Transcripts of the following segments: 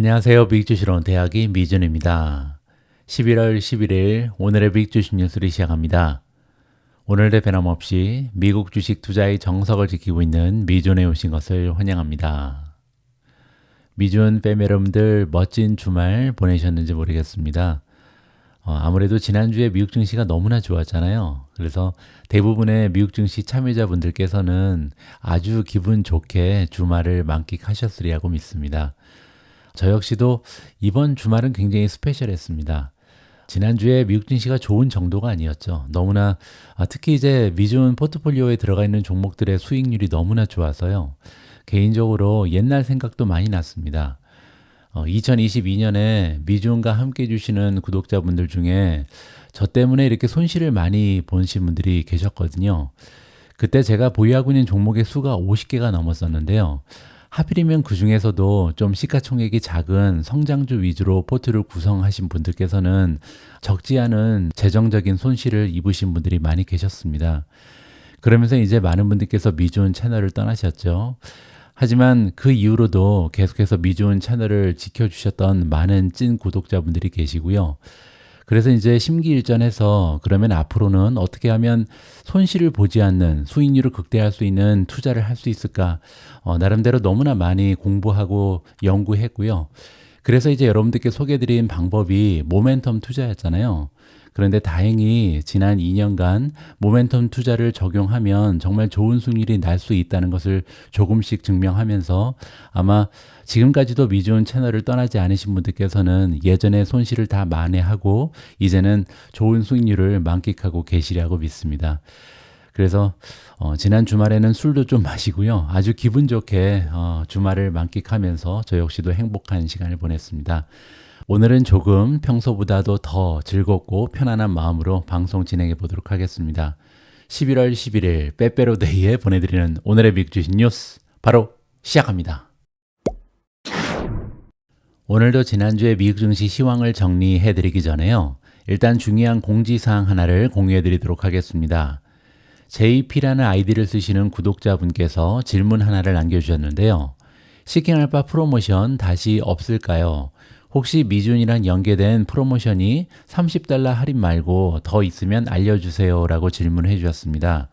안녕하세요. 빅주시론 대학의 미준입니다. 11월 11일 오늘의 빅주식 뉴스를 시작합니다. 오늘도 변함없이 미국 주식 투자의 정석을 지키고 있는 미준에 오신 것을 환영합니다. 미준 팬 여러분들 멋진 주말 보내셨는지 모르겠습니다. 아무래도 지난주에 미국 증시가 너무나 좋았잖아요. 그래서 대부분의 미국 증시 참여자분들께서는 아주 기분 좋게 주말을 만끽하셨으리라고 믿습니다. 저 역시도 이번 주말은 굉장히 스페셜했습니다. 지난주에 미국 증시가 좋은 정도가 아니었죠. 너무나 특히 이제 미준 포트폴리오에 들어가 있는 종목들의 수익률이 너무나 좋아서요. 개인적으로 옛날 생각도 많이 났습니다. 2022년에 미준과 함께 해주시는 구독자분들 중에 저 때문에 이렇게 손실을 많이 보신 분들이 계셨거든요. 그때 제가 보유하고 있는 종목의 수가 50개가 넘었었는데요. 하필이면 그 중에서도 좀 시가총액이 작은 성장주 위주로 포트를 구성하신 분들께서는 적지 않은 재정적인 손실을 입으신 분들이 많이 계셨습니다. 그러면서 이제 많은 분들께서 미준 채널을 떠나셨죠. 하지만 그 이후로도 계속해서 미준 채널을 지켜주셨던 많은 찐 구독자분들이 계시고요. 그래서 이제 심기일전해서 그러면 앞으로는 어떻게 하면 손실을 보지 않는 수익률을 극대화할 수 있는 투자를 할 수 있을까? 나름대로 너무나 많이 공부하고 연구했고요. 그래서 이제 여러분들께 소개해드린 방법이 모멘텀 투자였잖아요. 그런데 다행히 지난 2년간 모멘텀 투자를 적용하면 정말 좋은 수익률이 날 수 있다는 것을 조금씩 증명하면서 아마 지금까지도 미준 채널을 떠나지 않으신 분들께서는 예전의 손실을 다 만회하고 이제는 좋은 수익률을 만끽하고 계시리라고 믿습니다. 그래서 지난 주말에는 술도 좀 마시고요. 아주 기분 좋게 주말을 만끽하면서 저 역시도 행복한 시간을 보냈습니다. 오늘은 조금 평소보다도 더 즐겁고 편안한 마음으로 방송 진행해 보도록 하겠습니다. 11월 11일 빼빼로데이에 보내드리는 오늘의 빅주식 뉴스 바로 시작합니다. 오늘도 지난주에 미국 증시 시황을 정리해 드리기 전에요. 일단 중요한 공지사항 하나를 공유해 드리도록 하겠습니다. JP라는 아이디를 쓰시는 구독자분께서 질문 하나를 남겨주셨는데요. 시킹알파 프로모션 다시 없을까요? 혹시 미준이랑 연계된 프로모션이 $30 할인 말고 더 있으면 알려주세요 라고 질문을 해주셨습니다.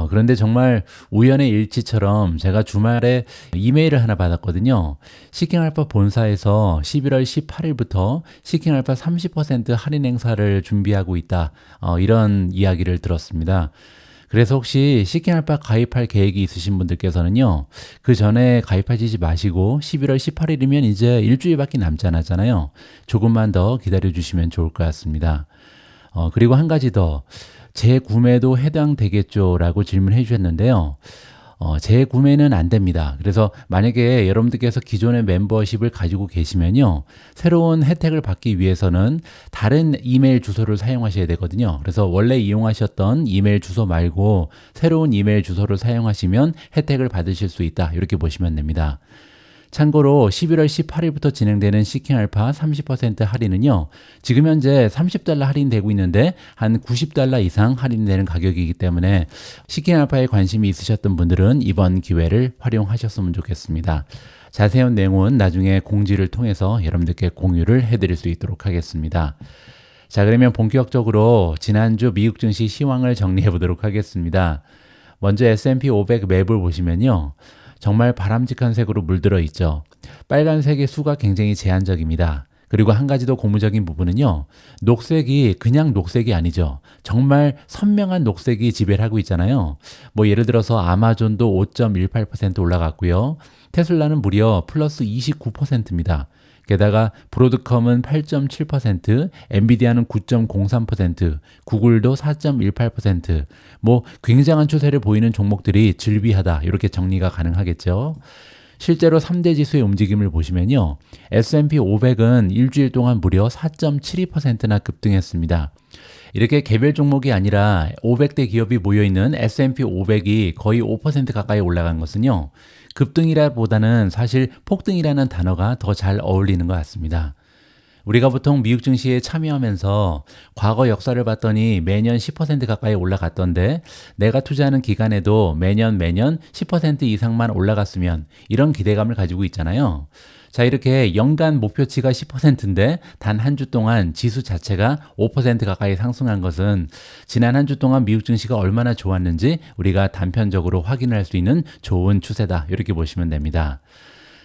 그런데 정말 우연의 일치처럼 제가 주말에 이메일을 하나 받았거든요. 시킹알파 본사에서 11월 18일부터 시킹알파 30% 할인 행사를 준비하고 있다. 이런 이야기를 들었습니다. 그래서 혹시 시킹알파 가입할 계획이 있으신 분들께서는요, 그 전에 가입하시지 마시고 11월 18일이면 이제 일주일밖에 남지 않았잖아요. 조금만 더 기다려 주시면 좋을 것 같습니다. 그리고 한 가지 더, 재구매도 해당되겠죠? 라고 질문해 주셨는데요. 재구매는 안 됩니다. 그래서 만약에 여러분들께서 기존의 멤버십을 가지고 계시면요, 새로운 혜택을 받기 위해서는 다른 이메일 주소를 사용하셔야 되거든요. 그래서 원래 이용하셨던 이메일 주소 말고 새로운 이메일 주소를 사용하시면 혜택을 받으실 수 있다. 이렇게 보시면 됩니다. 참고로 11월 18일부터 진행되는 시킹알파 30% 할인은요, 지금 현재 $30 할인되고 있는데 한 $90 이상 할인되는 가격이기 때문에 시킹알파에 관심이 있으셨던 분들은 이번 기회를 활용하셨으면 좋겠습니다. 자세한 내용은 나중에 공지를 통해서 여러분들께 공유를 해드릴 수 있도록 하겠습니다. 자, 그러면 본격적으로 지난주 미국 증시 시황을 정리해 보도록 하겠습니다. 먼저 S&P 500 맵을 보시면요, 정말 바람직한 색으로 물들어 있죠. 빨간색의 수가 굉장히 제한적입니다. 그리고 한 가지 더 고무적인 부분은요, 녹색이 그냥 녹색이 아니죠. 정말 선명한 녹색이 지배를 하고 있잖아요. 뭐 예를 들어서 아마존도 5.18% 올라갔고요. 테슬라는 무려 플러스 29%입니다. 게다가 브로드컴은 8.7%, 엔비디아는 9.03%, 구글도 4.18%, 뭐 굉장한 추세를 보이는 종목들이 즐비하다, 이렇게 정리가 가능하겠죠. 실제로 3대 지수의 움직임을 보시면요, S&P 500은 일주일 동안 무려 4.72%나 급등했습니다. 이렇게 개별 종목이 아니라 500대 기업이 모여있는 S&P 500이 거의 5% 가까이 올라간 것은요, 급등이라보다는 사실 폭등이라는 단어가 더 잘 어울리는 것 같습니다. 우리가 보통 미국 증시에 참여하면서 과거 역사를 봤더니 매년 10% 가까이 올라갔던데 내가 투자하는 기간에도 매년 10% 이상만 올라갔으면, 이런 기대감을 가지고 있잖아요. 자, 이렇게 연간 목표치가 10%인데 단 한 주 동안 지수 자체가 5% 가까이 상승한 것은 지난 한 주 동안 미국 증시가 얼마나 좋았는지 우리가 단편적으로 확인할 수 있는 좋은 추세다. 이렇게 보시면 됩니다.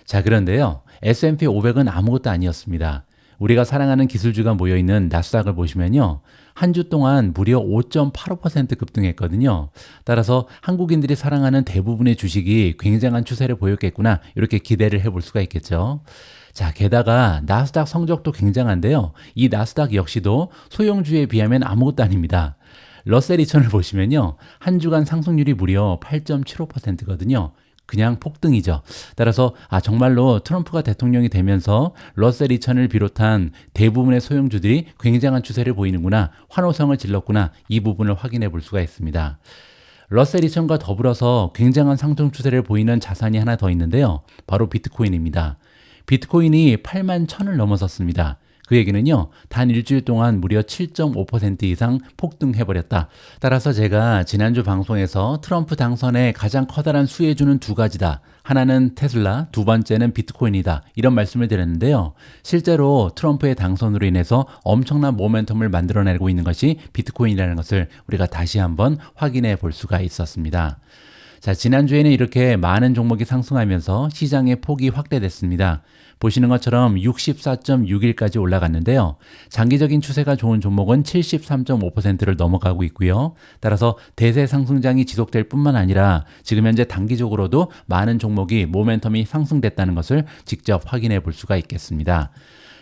자, 그런데요. S&P 500은 아무것도 아니었습니다. 우리가 사랑하는 기술주가 모여있는 나스닥을 보시면요. 한 주 동안 무려 5.85% 급등했거든요. 따라서 한국인들이 사랑하는 대부분의 주식이 굉장한 추세를 보였겠구나. 이렇게 기대를 해볼 수가 있겠죠. 자, 게다가 나스닥 성적도 굉장한데요. 이 나스닥 역시도 소형주에 비하면 아무것도 아닙니다. 러셀 2000을 보시면요. 한 주간 상승률이 무려 8.75%거든요. 그냥 폭등이죠. 따라서 정말로 트럼프가 대통령이 되면서 러셀 2000을 비롯한 대부분의 소형주들이 굉장한 추세를 보이는구나, 환호성을 질렀구나, 이 부분을 확인해 볼 수가 있습니다. 러셀 2000과 더불어서 굉장한 상승 추세를 보이는 자산이 하나 더 있는데요. 바로 비트코인입니다. 비트코인이 8만 1000을 넘어섰습니다. 그 얘기는요, 단 일주일 동안 무려 7.5% 이상 폭등해버렸다. 따라서 제가 지난주 방송에서 트럼프 당선에 가장 커다란 수혜주는 두 가지다. 하나는 테슬라, 두 번째는 비트코인이다. 이런 말씀을 드렸는데요. 실제로 트럼프의 당선으로 인해서 엄청난 모멘텀을 만들어내고 있는 것이 비트코인이라는 것을 우리가 다시 한번 확인해 볼 수가 있었습니다. 자, 지난주에는 이렇게 많은 종목이 상승하면서 시장의 폭이 확대됐습니다. 보시는 것처럼 64.61까지 올라갔는데요. 장기적인 추세가 좋은 종목은 73.5%를 넘어가고 있고요. 따라서 대세 상승장이 지속될 뿐만 아니라 지금 현재 단기적으로도 많은 종목이 모멘텀이 상승됐다는 것을 직접 확인해 볼 수가 있겠습니다.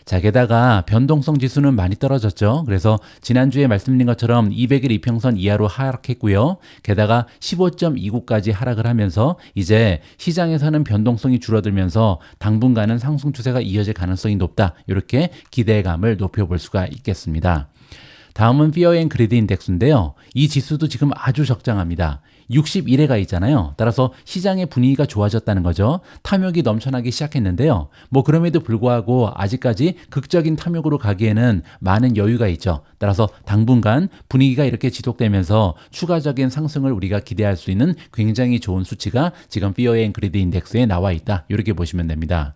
자, 게다가 변동성 지수는 많이 떨어졌죠. 그래서 지난주에 말씀드린 것처럼 200일 이평선 이하로 하락했고요. 게다가 15.29까지 하락을 하면서 이제 시장에서는 변동성이 줄어들면서 당분간은 상승 추세가 이어질 가능성이 높다. 이렇게 기대감을 높여볼 수가 있겠습니다. 다음은 Fear and Greed 인덱스인데요. 이 지수도 지금 아주 적장합니다. 61회가 있잖아요. 따라서 시장의 분위기가 좋아졌다는 거죠. 탐욕이 넘쳐나기 시작했는데요. 그럼에도 불구하고 아직까지 극적인 탐욕으로 가기에는 많은 여유가 있죠. 따라서 당분간 분위기가 이렇게 지속되면서 추가적인 상승을 우리가 기대할 수 있는 굉장히 좋은 수치가 지금 Fear and Greed 인덱스에 나와 있다. 이렇게 보시면 됩니다.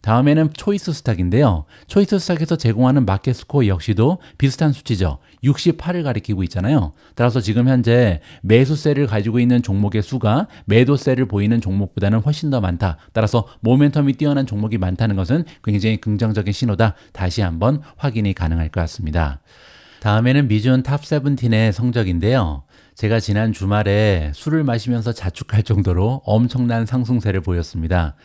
다음에는 초이스 스탁인데요. 초이스 스탁에서 제공하는 마켓 스코어 역시도 비슷한 수치죠. 68을 가리키고 있잖아요. 따라서 지금 현재 매수세를 가지고 있는 종목의 수가 매도세를 보이는 종목보다는 훨씬 더 많다. 따라서 모멘텀이 뛰어난 종목이 많다는 것은 굉장히 긍정적인 신호다. 다시 한번 확인이 가능할 것 같습니다. 다음에는 미준 탑 17의 성적인데요. 제가 지난 주말에 술을 마시면서 자축할 정도로 엄청난 상승세를 보였습니다.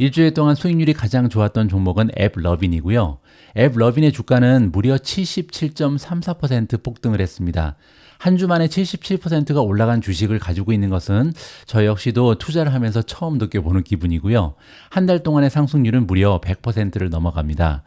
일주일 동안 수익률이 가장 좋았던 종목은 앱러빈이고요. 앱러빈의 주가는 무려 77.34% 폭등을 했습니다. 한 주 만에 77%가 올라간 주식을 가지고 있는 것은 저 역시도 투자를 하면서 처음 느껴보는 기분이고요. 한 달 동안의 상승률은 무려 100%를 넘어갑니다.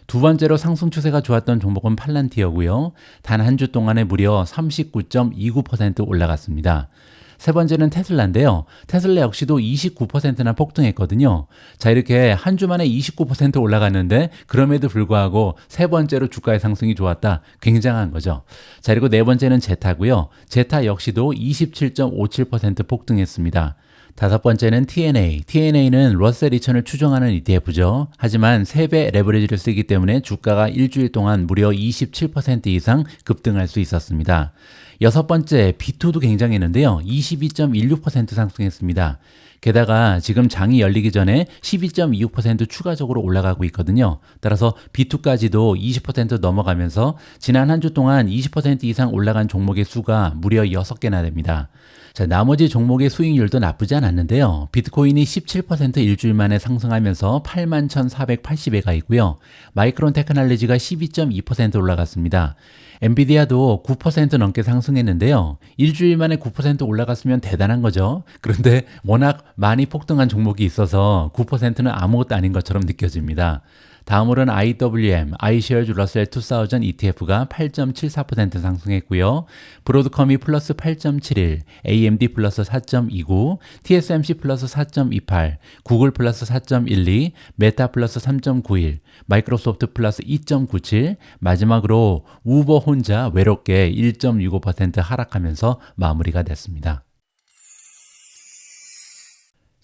두 번째로 상승 추세가 좋았던 종목은 팔란티어고요. 단 한 주 동안에 무려 39.29% 올라갔습니다. 세 번째는 테슬라인데요. 테슬라 역시도 29%나 폭등했거든요. 자, 이렇게 한 주 만에 29% 올라갔는데 그럼에도 불구하고 세 번째로 주가의 상승이 좋았다. 굉장한 거죠. 자, 그리고 네 번째는 제타고요. 제타 역시도 27.57% 폭등했습니다. 다섯 번째는 TNA. TNA는 러셀 2000을 추종하는 ETF죠. 하지만 3배 레버리지를 쓰기 때문에 주가가 일주일 동안 무려 27% 이상 급등할 수 있었습니다. 여섯 번째, B2도 굉장했는데요. 22.16% 상승했습니다. 게다가 지금 장이 열리기 전에 12.26% 추가적으로 올라가고 있거든요. 따라서 B2까지도 20% 넘어가면서 지난 한 주 동안 20% 이상 올라간 종목의 수가 무려 6개나 됩니다. 자, 나머지 종목의 수익률도 나쁘지 않았는데요. 비트코인이 17% 일주일 만에 상승하면서 81,480회가 있고요. 마이크론 테크놀로지가 12.2% 올라갔습니다. 엔비디아도 9% 넘게 상승했는데요. 일주일 만에 9% 올라갔으면 대단한 거죠. 그런데 워낙 많이 폭등한 종목이 있어서 9%는 아무것도 아닌 것처럼 느껴집니다. 다음으로는 IWM, iShares Russell 2000 ETF가 8.74% 상승했고요. 브로드컴이 플러스 8.71, AMD 플러스 4.29, TSMC 플러스 4.28, 구글 플러스 4.12, 메타 플러스 3.91, 마이크로소프트 플러스 2.97, 마지막으로 우버 혼자 외롭게 1.65% 하락하면서 마무리가 됐습니다.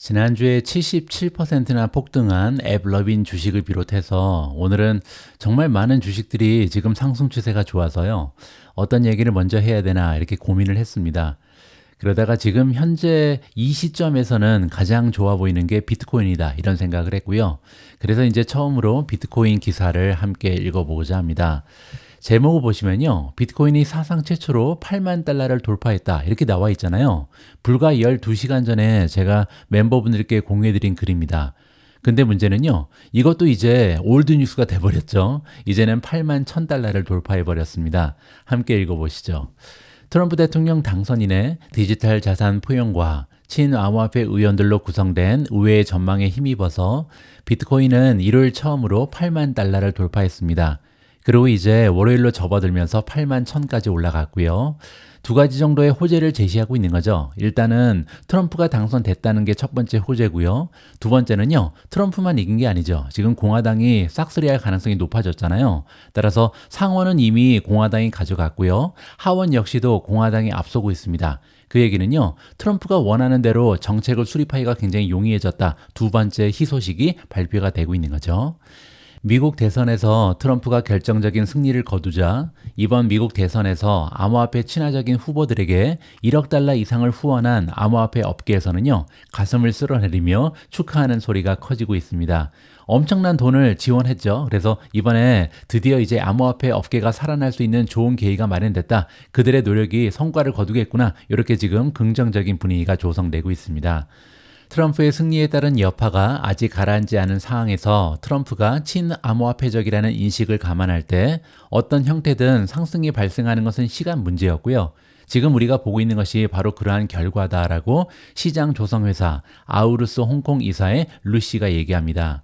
지난주에 77%나 폭등한 앱러빈 주식을 비롯해서 오늘은 정말 많은 주식들이 지금 상승 추세가 좋아서요. 어떤 얘기를 먼저 해야 되나 이렇게 고민을 했습니다. 그러다가 지금 현재 이 시점에서는 가장 좋아 보이는 게 비트코인이다 이런 생각을 했고요. 그래서 이제 처음으로 비트코인 기사를 함께 읽어보고자 합니다. 제목을 보시면요. 비트코인이 사상 최초로 8만 달러를 돌파했다. 이렇게 나와 있잖아요. 불과 12시간 전에 제가 멤버분들께 공유해드린 글입니다. 근데 문제는요. 이것도 이제 올드 뉴스가 돼버렸죠. 이제는 8만 1000달러를 돌파해버렸습니다. 함께 읽어보시죠. 트럼프 대통령 당선 이내 디지털 자산 포용과 친암호화폐 의원들로 구성된 의회의 전망에 힘입어서 비트코인은 일요일 처음으로 8만 달러를 돌파했습니다. 그리고 이제 월요일로 접어들면서 8만 1000까지 올라갔고요. 두 가지 정도의 호재를 제시하고 있는 거죠. 일단은 트럼프가 당선됐다는 게 첫 번째 호재고요. 두 번째는요. 트럼프만 이긴 게 아니죠. 지금 공화당이 싹쓸이할 가능성이 높아졌잖아요. 따라서 상원은 이미 공화당이 가져갔고요. 하원 역시도 공화당이 앞서고 있습니다. 그 얘기는요. 트럼프가 원하는 대로 정책을 수립하기가 굉장히 용이해졌다. 두 번째 희소식이 발표가 되고 있는 거죠. 미국 대선에서 트럼프가 결정적인 승리를 거두자 이번 미국 대선에서 암호화폐 친화적인 후보들에게 1억 달러 이상을 후원한 암호화폐 업계에서는요, 가슴을 쓸어내리며 축하하는 소리가 커지고 있습니다. 엄청난 돈을 지원했죠. 그래서 이번에 드디어 이제 암호화폐 업계가 살아날 수 있는 좋은 계기가 마련됐다. 그들의 노력이 성과를 거두겠구나. 이렇게 지금 긍정적인 분위기가 조성되고 있습니다. 트럼프의 승리에 따른 여파가 아직 가라앉지 않은 상황에서 트럼프가 친암호화폐적이라는 인식을 감안할 때 어떤 형태든 상승이 발생하는 것은 시간 문제였고요. 지금 우리가 보고 있는 것이 바로 그러한 결과다라고 시장 조성회사 아우루스 홍콩 이사의 루시가 얘기합니다.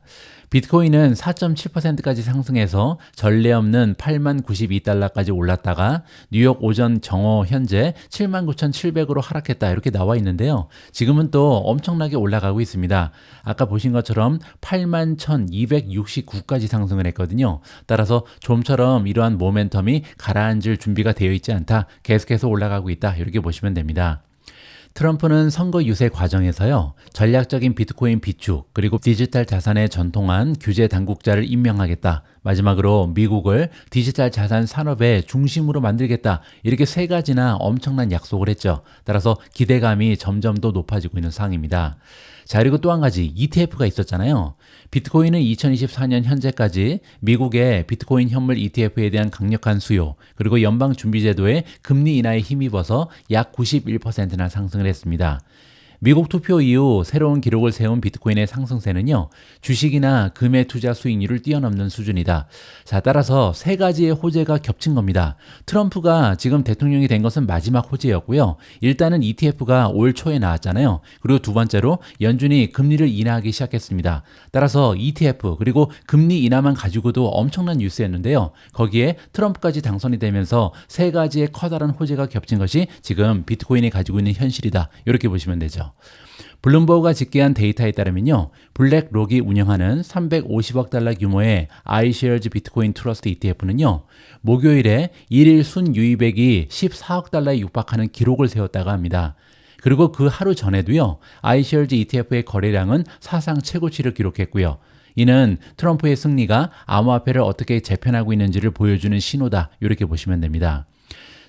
비트코인은 4.7%까지 상승해서 전례 없는 8만 92달러까지 올랐다가 뉴욕 오전 정오 현재 79,700으로 하락했다 이렇게 나와 있는데요. 지금은 또 엄청나게 올라가고 있습니다. 아까 보신 것처럼 8만 1269까지 상승을 했거든요. 따라서 좀처럼 이러한 모멘텀이 가라앉을 준비가 되어 있지 않다. 계속해서 올라가고 있다. 이렇게 보시면 됩니다. 트럼프는 선거 유세 과정에서요, 전략적인 비트코인 비축, 그리고 디지털 자산에 전통한 규제 당국자를 임명하겠다. 마지막으로 미국을 디지털 자산 산업의 중심으로 만들겠다. 이렇게 세 가지나 엄청난 약속을 했죠. 따라서 기대감이 점점 더 높아지고 있는 상황입니다. 자, 그리고 또 한 가지 ETF가 있었잖아요. 비트코인은 2024년 현재까지 미국의 비트코인 현물 ETF에 대한 강력한 수요, 그리고 연방준비제도의 금리 인하에 힘입어서 약 91%나 상승을 했습니다. 미국 투표 이후 새로운 기록을 세운 비트코인의 상승세는요, 주식이나 금의 투자 수익률을 뛰어넘는 수준이다. 자, 따라서 세 가지의 호재가 겹친 겁니다. 트럼프가 지금 대통령이 된 것은 마지막 호재였고요. 일단은 ETF가 올 초에 나왔잖아요. 그리고 두 번째로 연준이 금리를 인하하기 시작했습니다. 따라서 ETF 그리고 금리 인하만 가지고도 엄청난 뉴스였는데요. 거기에 트럼프까지 당선이 되면서 세 가지의 커다란 호재가 겹친 것이 지금 비트코인이 가지고 있는 현실이다. 이렇게 보시면 되죠. 블룸버그가 집계한 데이터에 따르면요, 블랙록이 운영하는 350억 달러 규모의 iShares 비트코인 트러스트 ETF는요, 목요일에 일일 순유입액이 14억 달러에 육박하는 기록을 세웠다고 합니다. 그리고 그 하루 전에도요, iShares ETF의 거래량은 사상 최고치를 기록했고요. 이는 트럼프의 승리가 암호화폐를 어떻게 재편하고 있는지를 보여주는 신호다. 이렇게 보시면 됩니다.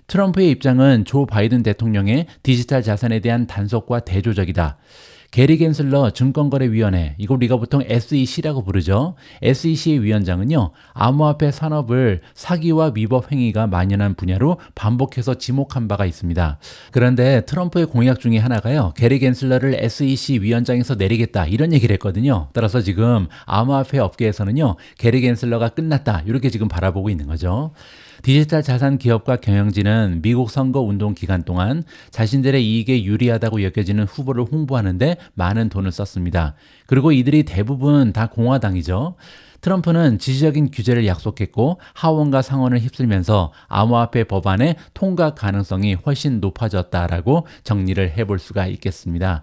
트럼프의 입장은 조 바이든 대통령의 디지털 자산에 대한 단속과 대조적이다. 게리 겐슬러 증권거래위원회, 이걸 우리가 보통 SEC라고 부르죠. SEC의 위원장은요, 암호화폐 산업을 사기와 위법 행위가 만연한 분야로 반복해서 지목한 바가 있습니다. 그런데 트럼프의 공약 중에 하나가요, 게리 겐슬러를 SEC 위원장에서 내리겠다 이런 얘기를 했거든요. 따라서 지금 암호화폐 업계에서는요, 게리 겐슬러가 끝났다 이렇게 지금 바라보고 있는 거죠. 디지털 자산 기업과 경영진은 미국 선거 운동 기간 동안 자신들의 이익에 유리하다고 여겨지는 후보를 홍보하는데 많은 돈을 썼습니다. 그리고 이들이 대부분 다 공화당이죠. 트럼프는 지지적인 규제를 약속했고 하원과 상원을 휩쓸면서 암호화폐 법안의 통과 가능성이 훨씬 높아졌다라고 정리를 해볼 수가 있겠습니다.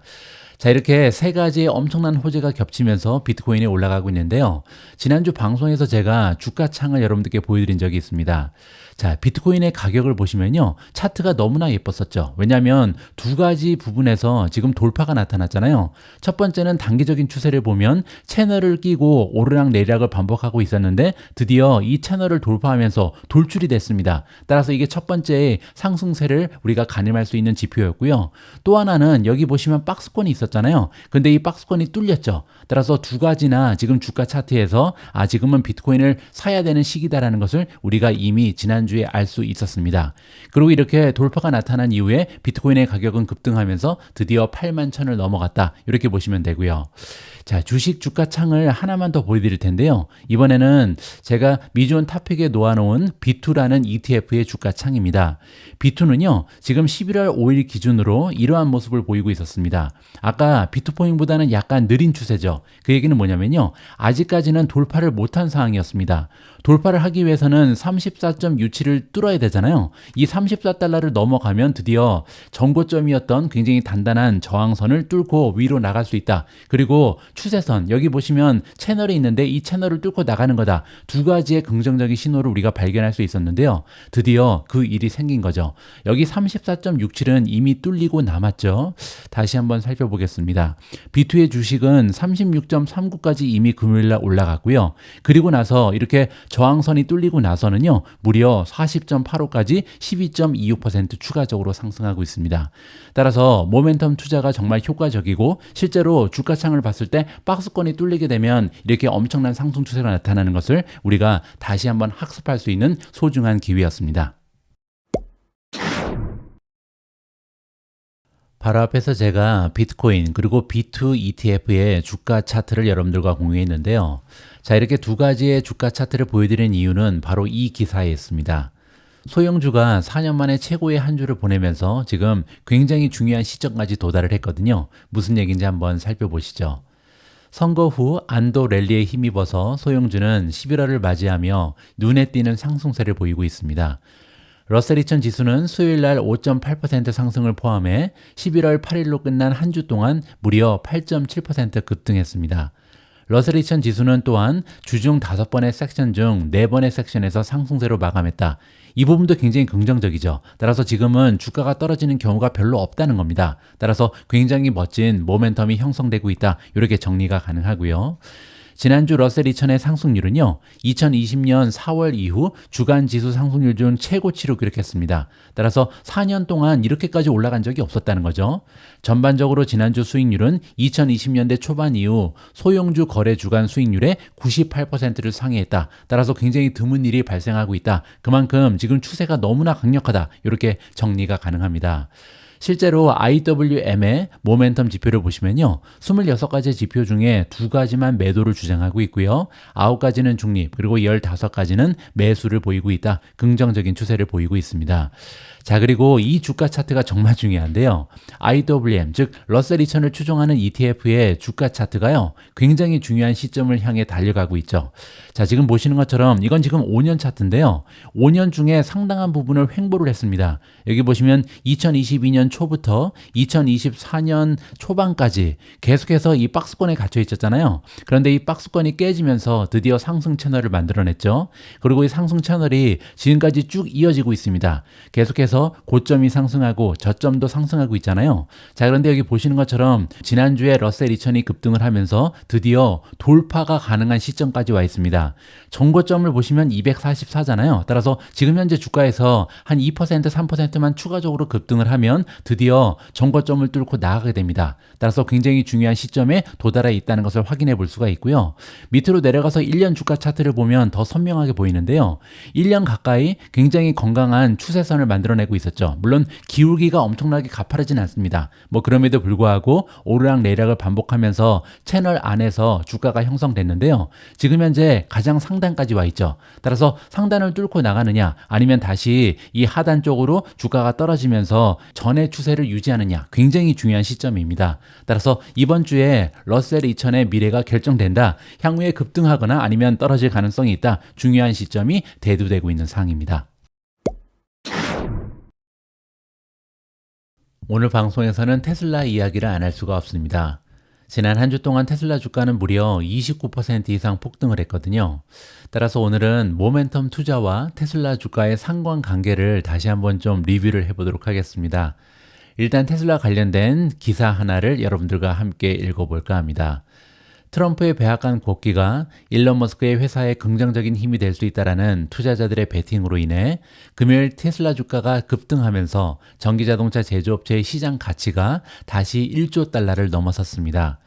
자, 이렇게 세 가지의 엄청난 호재가 겹치면서 비트코인이 올라가고 있는데요. 지난주 방송에서 제가 주가 창을 여러분들께 보여드린 적이 있습니다. 자, 비트코인의 가격을 보시면요. 차트가 너무나 예뻤었죠. 왜냐하면 두 가지 부분에서 지금 돌파가 나타났잖아요. 첫 번째는 단기적인 추세를 보면 채널을 끼고 오르락 내리락을 반복하고 있었는데 드디어 이 채널을 돌파하면서 돌출이 됐습니다. 따라서 이게 첫 번째 상승세를 우리가 가늠할 수 있는 지표였고요. 또 하나는 여기 보시면 박스권이 있었잖아요. 근데 이 박스권이 뚫렸죠. 따라서 두 가지나 지금 주가 차트에서 지금은 비트코인을 사야 되는 시기다라는 것을 우리가 이미 지난주에 알 수 있었습니다. 그리고 이렇게 돌파가 나타난 이후에 비트코인의 가격은 급등하면서 드디어 8만 천을 넘어갔다. 이렇게 보시면 되고요. 자, 주식 주가 창을 하나만 더 보여드릴 텐데요. 이번에는 제가 미주원 탑픽에 놓아놓은 B2라는 ETF의 주가 창입니다. B2는요, 지금 11월 5일 기준으로 이러한 모습을 보이고 있었습니다. 아까 비트코인보다는 약간 느린 추세죠. 그 얘기는 뭐냐면요, 아직까지는 돌파를 못한 상황이었습니다. 돌파를 하기 위해서는 34.67을 뚫어야 되잖아요. 이 34달러를 넘어가면 드디어 전고점이었던 굉장히 단단한 저항선을 뚫고 위로 나갈 수 있다. 그리고 추세선, 여기 보시면 채널이 있는데 이 채널을 뚫고 나가는 거다. 두 가지의 긍정적인 신호를 우리가 발견할 수 있었는데요. 드디어 그 일이 생긴 거죠. 여기 34.67은 이미 뚫리고 남았죠. 다시 한번 살펴보겠습니다. B2의 주식은 36.39까지 이미 금요일날 올라갔고요. 그리고 나서 이렇게 저항선이 뚫리고 나서는요, 무려 40.85까지 12.26% 추가적으로 상승하고 있습니다. 따라서 모멘텀 투자가 정말 효과적이고 실제로 주가창을 봤을 때 박스권이 뚫리게 되면 이렇게 엄청난 상승 추세가 나타나는 것을 우리가 다시 한번 학습할 수 있는 소중한 기회였습니다. 바로 앞에서 제가 비트코인 그리고 B2 ETF의 주가 차트를 여러분들과 공유했는데요. 자, 이렇게 두 가지의 주가 차트를 보여드린 이유는 바로 이 기사에 있습니다. 소형주가 4년 만에 최고의 한 주를 보내면서 지금 굉장히 중요한 시점까지 도달을 했거든요. 무슨 얘기인지 한번 살펴보시죠. 선거 후 안도 랠리에 힘입어서 소형주는 11월을 맞이하며 눈에 띄는 상승세를 보이고 있습니다. 러셀 2000 지수는 수요일 날 5.8% 상승을 포함해 11월 8일로 끝난 한 주 동안 무려 8.7% 급등했습니다. 러셀 2000 지수는 또한 주중 5번의 섹션 중 4번의 섹션에서 상승세로 마감했다. 이 부분도 굉장히 긍정적이죠. 따라서 지금은 주가가 떨어지는 경우가 별로 없다는 겁니다. 따라서 굉장히 멋진 모멘텀이 형성되고 있다. 이렇게 정리가 가능하고요. 지난주 러셀 2000의 상승률은요, 2020년 4월 이후 주간 지수 상승률 중 최고치로 기록했습니다. 따라서 4년 동안 이렇게까지 올라간 적이 없었다는 거죠. 전반적으로 지난주 수익률은 2020년대 초반 이후 소형주 거래 주간 수익률의 98%를 상회했다. 따라서 굉장히 드문 일이 발생하고 있다. 그만큼 지금 추세가 너무나 강력하다. 이렇게 정리가 가능합니다. 실제로 IWM의 모멘텀 지표를 보시면요. 26가지 지표 중에 2가지만 매도를 주장하고 있고요. 9가지는 중립, 그리고 15가지는 매수를 보이고 있다. 긍정적인 추세를 보이고 있습니다. 자, 그리고 이 주가 차트가 정말 중요한데요. IWM, 즉 러셀 2000을 추종하는 ETF의 주가 차트가요. 굉장히 중요한 시점을 향해 달려가고 있죠. 자, 지금 보시는 것처럼 이건 지금 5년 차트인데요. 5년 중에 상당한 부분을 횡보를 했습니다. 여기 보시면 2022년 초부터 2024년 초반까지 계속해서 이 박스권에 갇혀 있었잖아요. 그런데 이 박스권이 깨지면서 드디어 상승 채널을 만들어냈죠. 그리고 이 상승 채널이 지금까지 쭉 이어지고 있습니다. 계속해서 고점이 상승하고 저점도 상승하고 있잖아요. 자, 그런데 여기 보시는 것처럼 지난주에 러셀 2000이 급등을 하면서 드디어 돌파가 가능한 시점까지 와 있습니다. 전고점을 보시면 244잖아요. 따라서 지금 현재 주가에서 한 2%, 3%만 추가적으로 급등을 하면 드디어 전고점을 뚫고 나가게 됩니다. 따라서 굉장히 중요한 시점에 도달해 있다는 것을 확인해 볼 수가 있고요. 밑으로 내려가서 1년 주가 차트를 보면 더 선명하게 보이는데요. 1년 가까이 굉장히 건강한 추세선을 만들어내고 있었죠. 물론 기울기가 엄청나게 가파르진 않습니다. 그럼에도 불구하고 오르락 내리락을 반복하면서 채널 안에서 주가가 형성됐는데요. 지금 현재 가장 상단까지 와 있죠. 따라서 상단을 뚫고 나가느냐 아니면 다시 이 하단 쪽으로 주가가 떨어지면서 전의 추세를 유지하느냐 굉장히 중요한 시점입니다. 따라서 이번 주에 러셀 2000의 미래가 결정된다. 향후에 급등하거나 아니면 떨어질 가능성이 있다. 중요한 시점이 대두되고 있는 상황입니다. 오늘 방송에서는 테슬라 이야기를 안 할 수가 없습니다. 지난 한 주 동안 테슬라 주가는 무려 29% 이상 폭등을 했거든요. 따라서 오늘은 모멘텀 투자와 테슬라 주가의 상관관계를 다시 한번 좀 리뷰를 해보도록 하겠습니다. 일단 테슬라 관련된 기사 하나를 여러분들과 함께 읽어볼까 합니다. 트럼프의 백악관 복귀가 일론 머스크의 회사에 긍정적인 힘이 될 수 있다라는 투자자들의 베팅으로 인해 금요일 테슬라 주가가 급등하면서 전기자동차 제조업체의 시장 가치가 다시 1조 달러를 넘어섰습니다.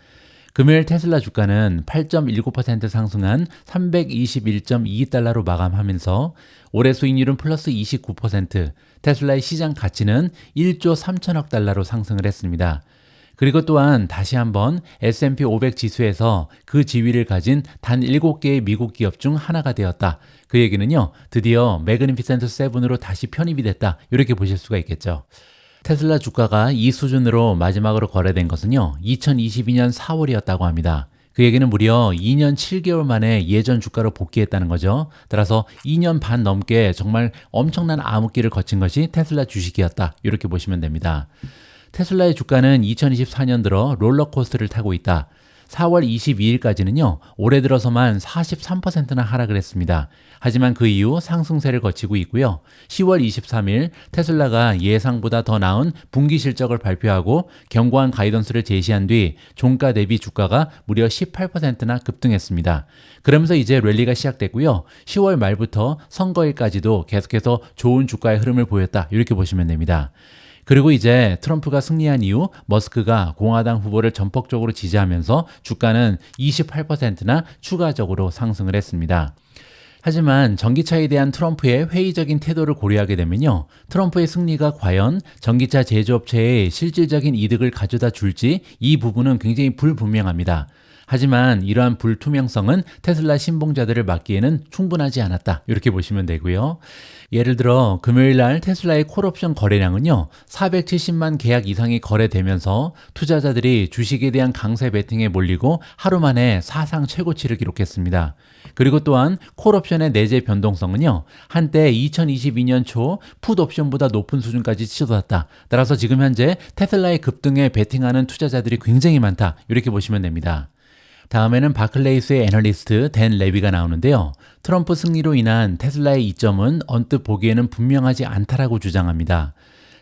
금요일 테슬라 주가는 8.19% 상승한 321.22달러로 마감하면서 올해 수익률은 플러스 29%, 테슬라의 시장 가치는 1조 3천억 달러로 상승을 했습니다. 그리고 또한 다시 한번 S&P 500 지수에서 그 지위를 가진 단 7개의 미국 기업 중 하나가 되었다. 그 얘기는요, 드디어 매그니피센트 7으로 다시 편입이 됐다. 이렇게 보실 수가 있겠죠. 테슬라 주가가 이 수준으로 마지막으로 거래된 것은요, 2022년 4월이었다고 합니다. 그 얘기는 무려 2년 7개월 만에 예전 주가로 복귀했다는 거죠. 따라서 2년 반 넘게 정말 엄청난 암흑기를 거친 것이 테슬라 주식이었다. 이렇게 보시면 됩니다. 테슬라의 주가는 2024년 들어 롤러코스터를 타고 있다. 4월 22일까지는요, 올해 들어서만 43%나 하락을 했습니다. 하지만 그 이후 상승세를 거치고 있고요. 10월 23일 테슬라가 예상보다 더 나은 분기 실적을 발표하고 견고한 가이던스를 제시한 뒤 종가 대비 주가가 무려 18%나 급등했습니다. 그러면서 이제 랠리가 시작됐고요. 10월 말부터 선거일까지도 계속해서 좋은 주가의 흐름을 보였다. 이렇게 보시면 됩니다. 그리고 이제 트럼프가 승리한 이후 머스크가 공화당 후보를 전폭적으로 지지하면서 주가는 28%나 추가적으로 상승을 했습니다. 하지만 전기차에 대한 트럼프의 회의적인 태도를 고려하게 되면요, 트럼프의 승리가 과연 전기차 제조업체의 실질적인 이득을 가져다 줄지 이 부분은 굉장히 불분명합니다. 하지만 이러한 불투명성은 테슬라 신봉자들을 막기에는 충분하지 않았다. 이렇게 보시면 되고요. 예를 들어 금요일 날 테슬라의 콜옵션 거래량은요, 470만 계약 이상이 거래되면서 투자자들이 주식에 대한 강세 베팅에 몰리고 하루 만에 사상 최고치를 기록했습니다. 그리고 또한 콜옵션의 내재 변동성은요, 한때 2022년 초 풋옵션보다 높은 수준까지 치솟았다. 따라서 지금 현재 테슬라의 급등에 베팅하는 투자자들이 굉장히 많다. 이렇게 보시면 됩니다. 다음에는 바클레이스의 애널리스트 댄 레비가 나오는데요. 트럼프 승리로 인한 테슬라의 이점은 언뜻 보기에는 분명하지 않다라고 주장합니다.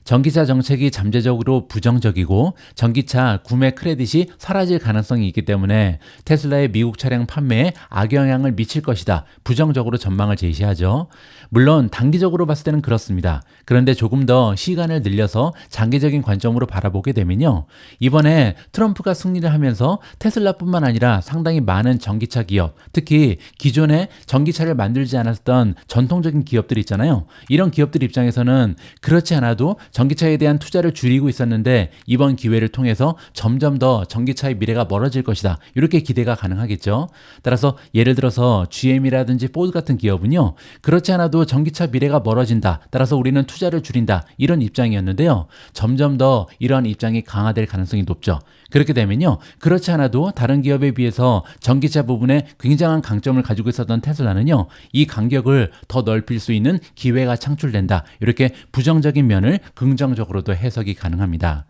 전기차 정책이 잠재적으로 부정적이고 전기차 구매 크레딧이 사라질 가능성이 있기 때문에 테슬라의 미국 차량 판매에 악영향을 미칠 것이다. 부정적으로 전망을 제시하죠. 물론 단기적으로 봤을 때는 그렇습니다. 그런데 조금 더 시간을 늘려서 장기적인 관점으로 바라보게 되면요, 이번에 트럼프가 승리를 하면서 테슬라뿐만 아니라 상당히 많은 전기차 기업, 특히 기존에 전기차를 만들지 않았던 전통적인 기업들 있잖아요. 이런 기업들 입장에서는 그렇지 않아도 전기차에 대한 투자를 줄이고 있었는데 이번 기회를 통해서 점점 더 전기차의 미래가 멀어질 것이다. 이렇게 기대가 가능하겠죠. 따라서 예를 들어서 GM이라든지 포드 같은 기업은요, 그렇지 않아도 전기차 미래가 멀어진다. 따라서 우리는 투자를 줄인다. 이런 입장이었는데요. 점점 더 이러한 입장이 강화될 가능성이 높죠. 그렇게 되면요, 그렇지 않아도 다른 기업에 비해서 전기차 부분에 굉장한 강점을 가지고 있었던 테슬라는요, 이 간격을 더 넓힐 수 있는 기회가 창출된다. 이렇게 부정적인 면을 긍정적으로도 해석이 가능합니다.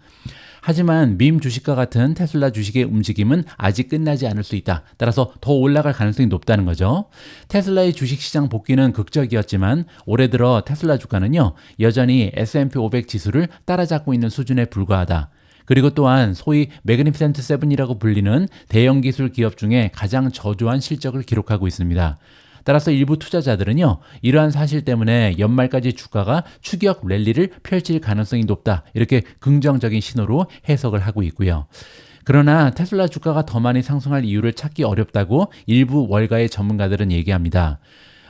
하지만 밈 주식과 같은 테슬라 주식의 움직임은 아직 끝나지 않을 수 있다. 따라서 더 올라갈 가능성이 높다는 거죠. 테슬라의 주식시장 복귀는 극적이었지만 올해 들어 테슬라 주가는요, 여전히 S&P 500 지수를 따라잡고 있는 수준에 불과하다. 그리고 또한 소위 매그니피센트 7이라고 불리는 대형 기술 기업 중에 가장 저조한 실적을 기록하고 있습니다. 따라서 일부 투자자들은요, 이러한 사실 때문에 연말까지 주가가 추격 랠리를 펼칠 가능성이 높다. 이렇게 긍정적인 신호로 해석을 하고 있고요. 그러나 테슬라 주가가 더 많이 상승할 이유를 찾기 어렵다고 일부 월가의 전문가들은 얘기합니다.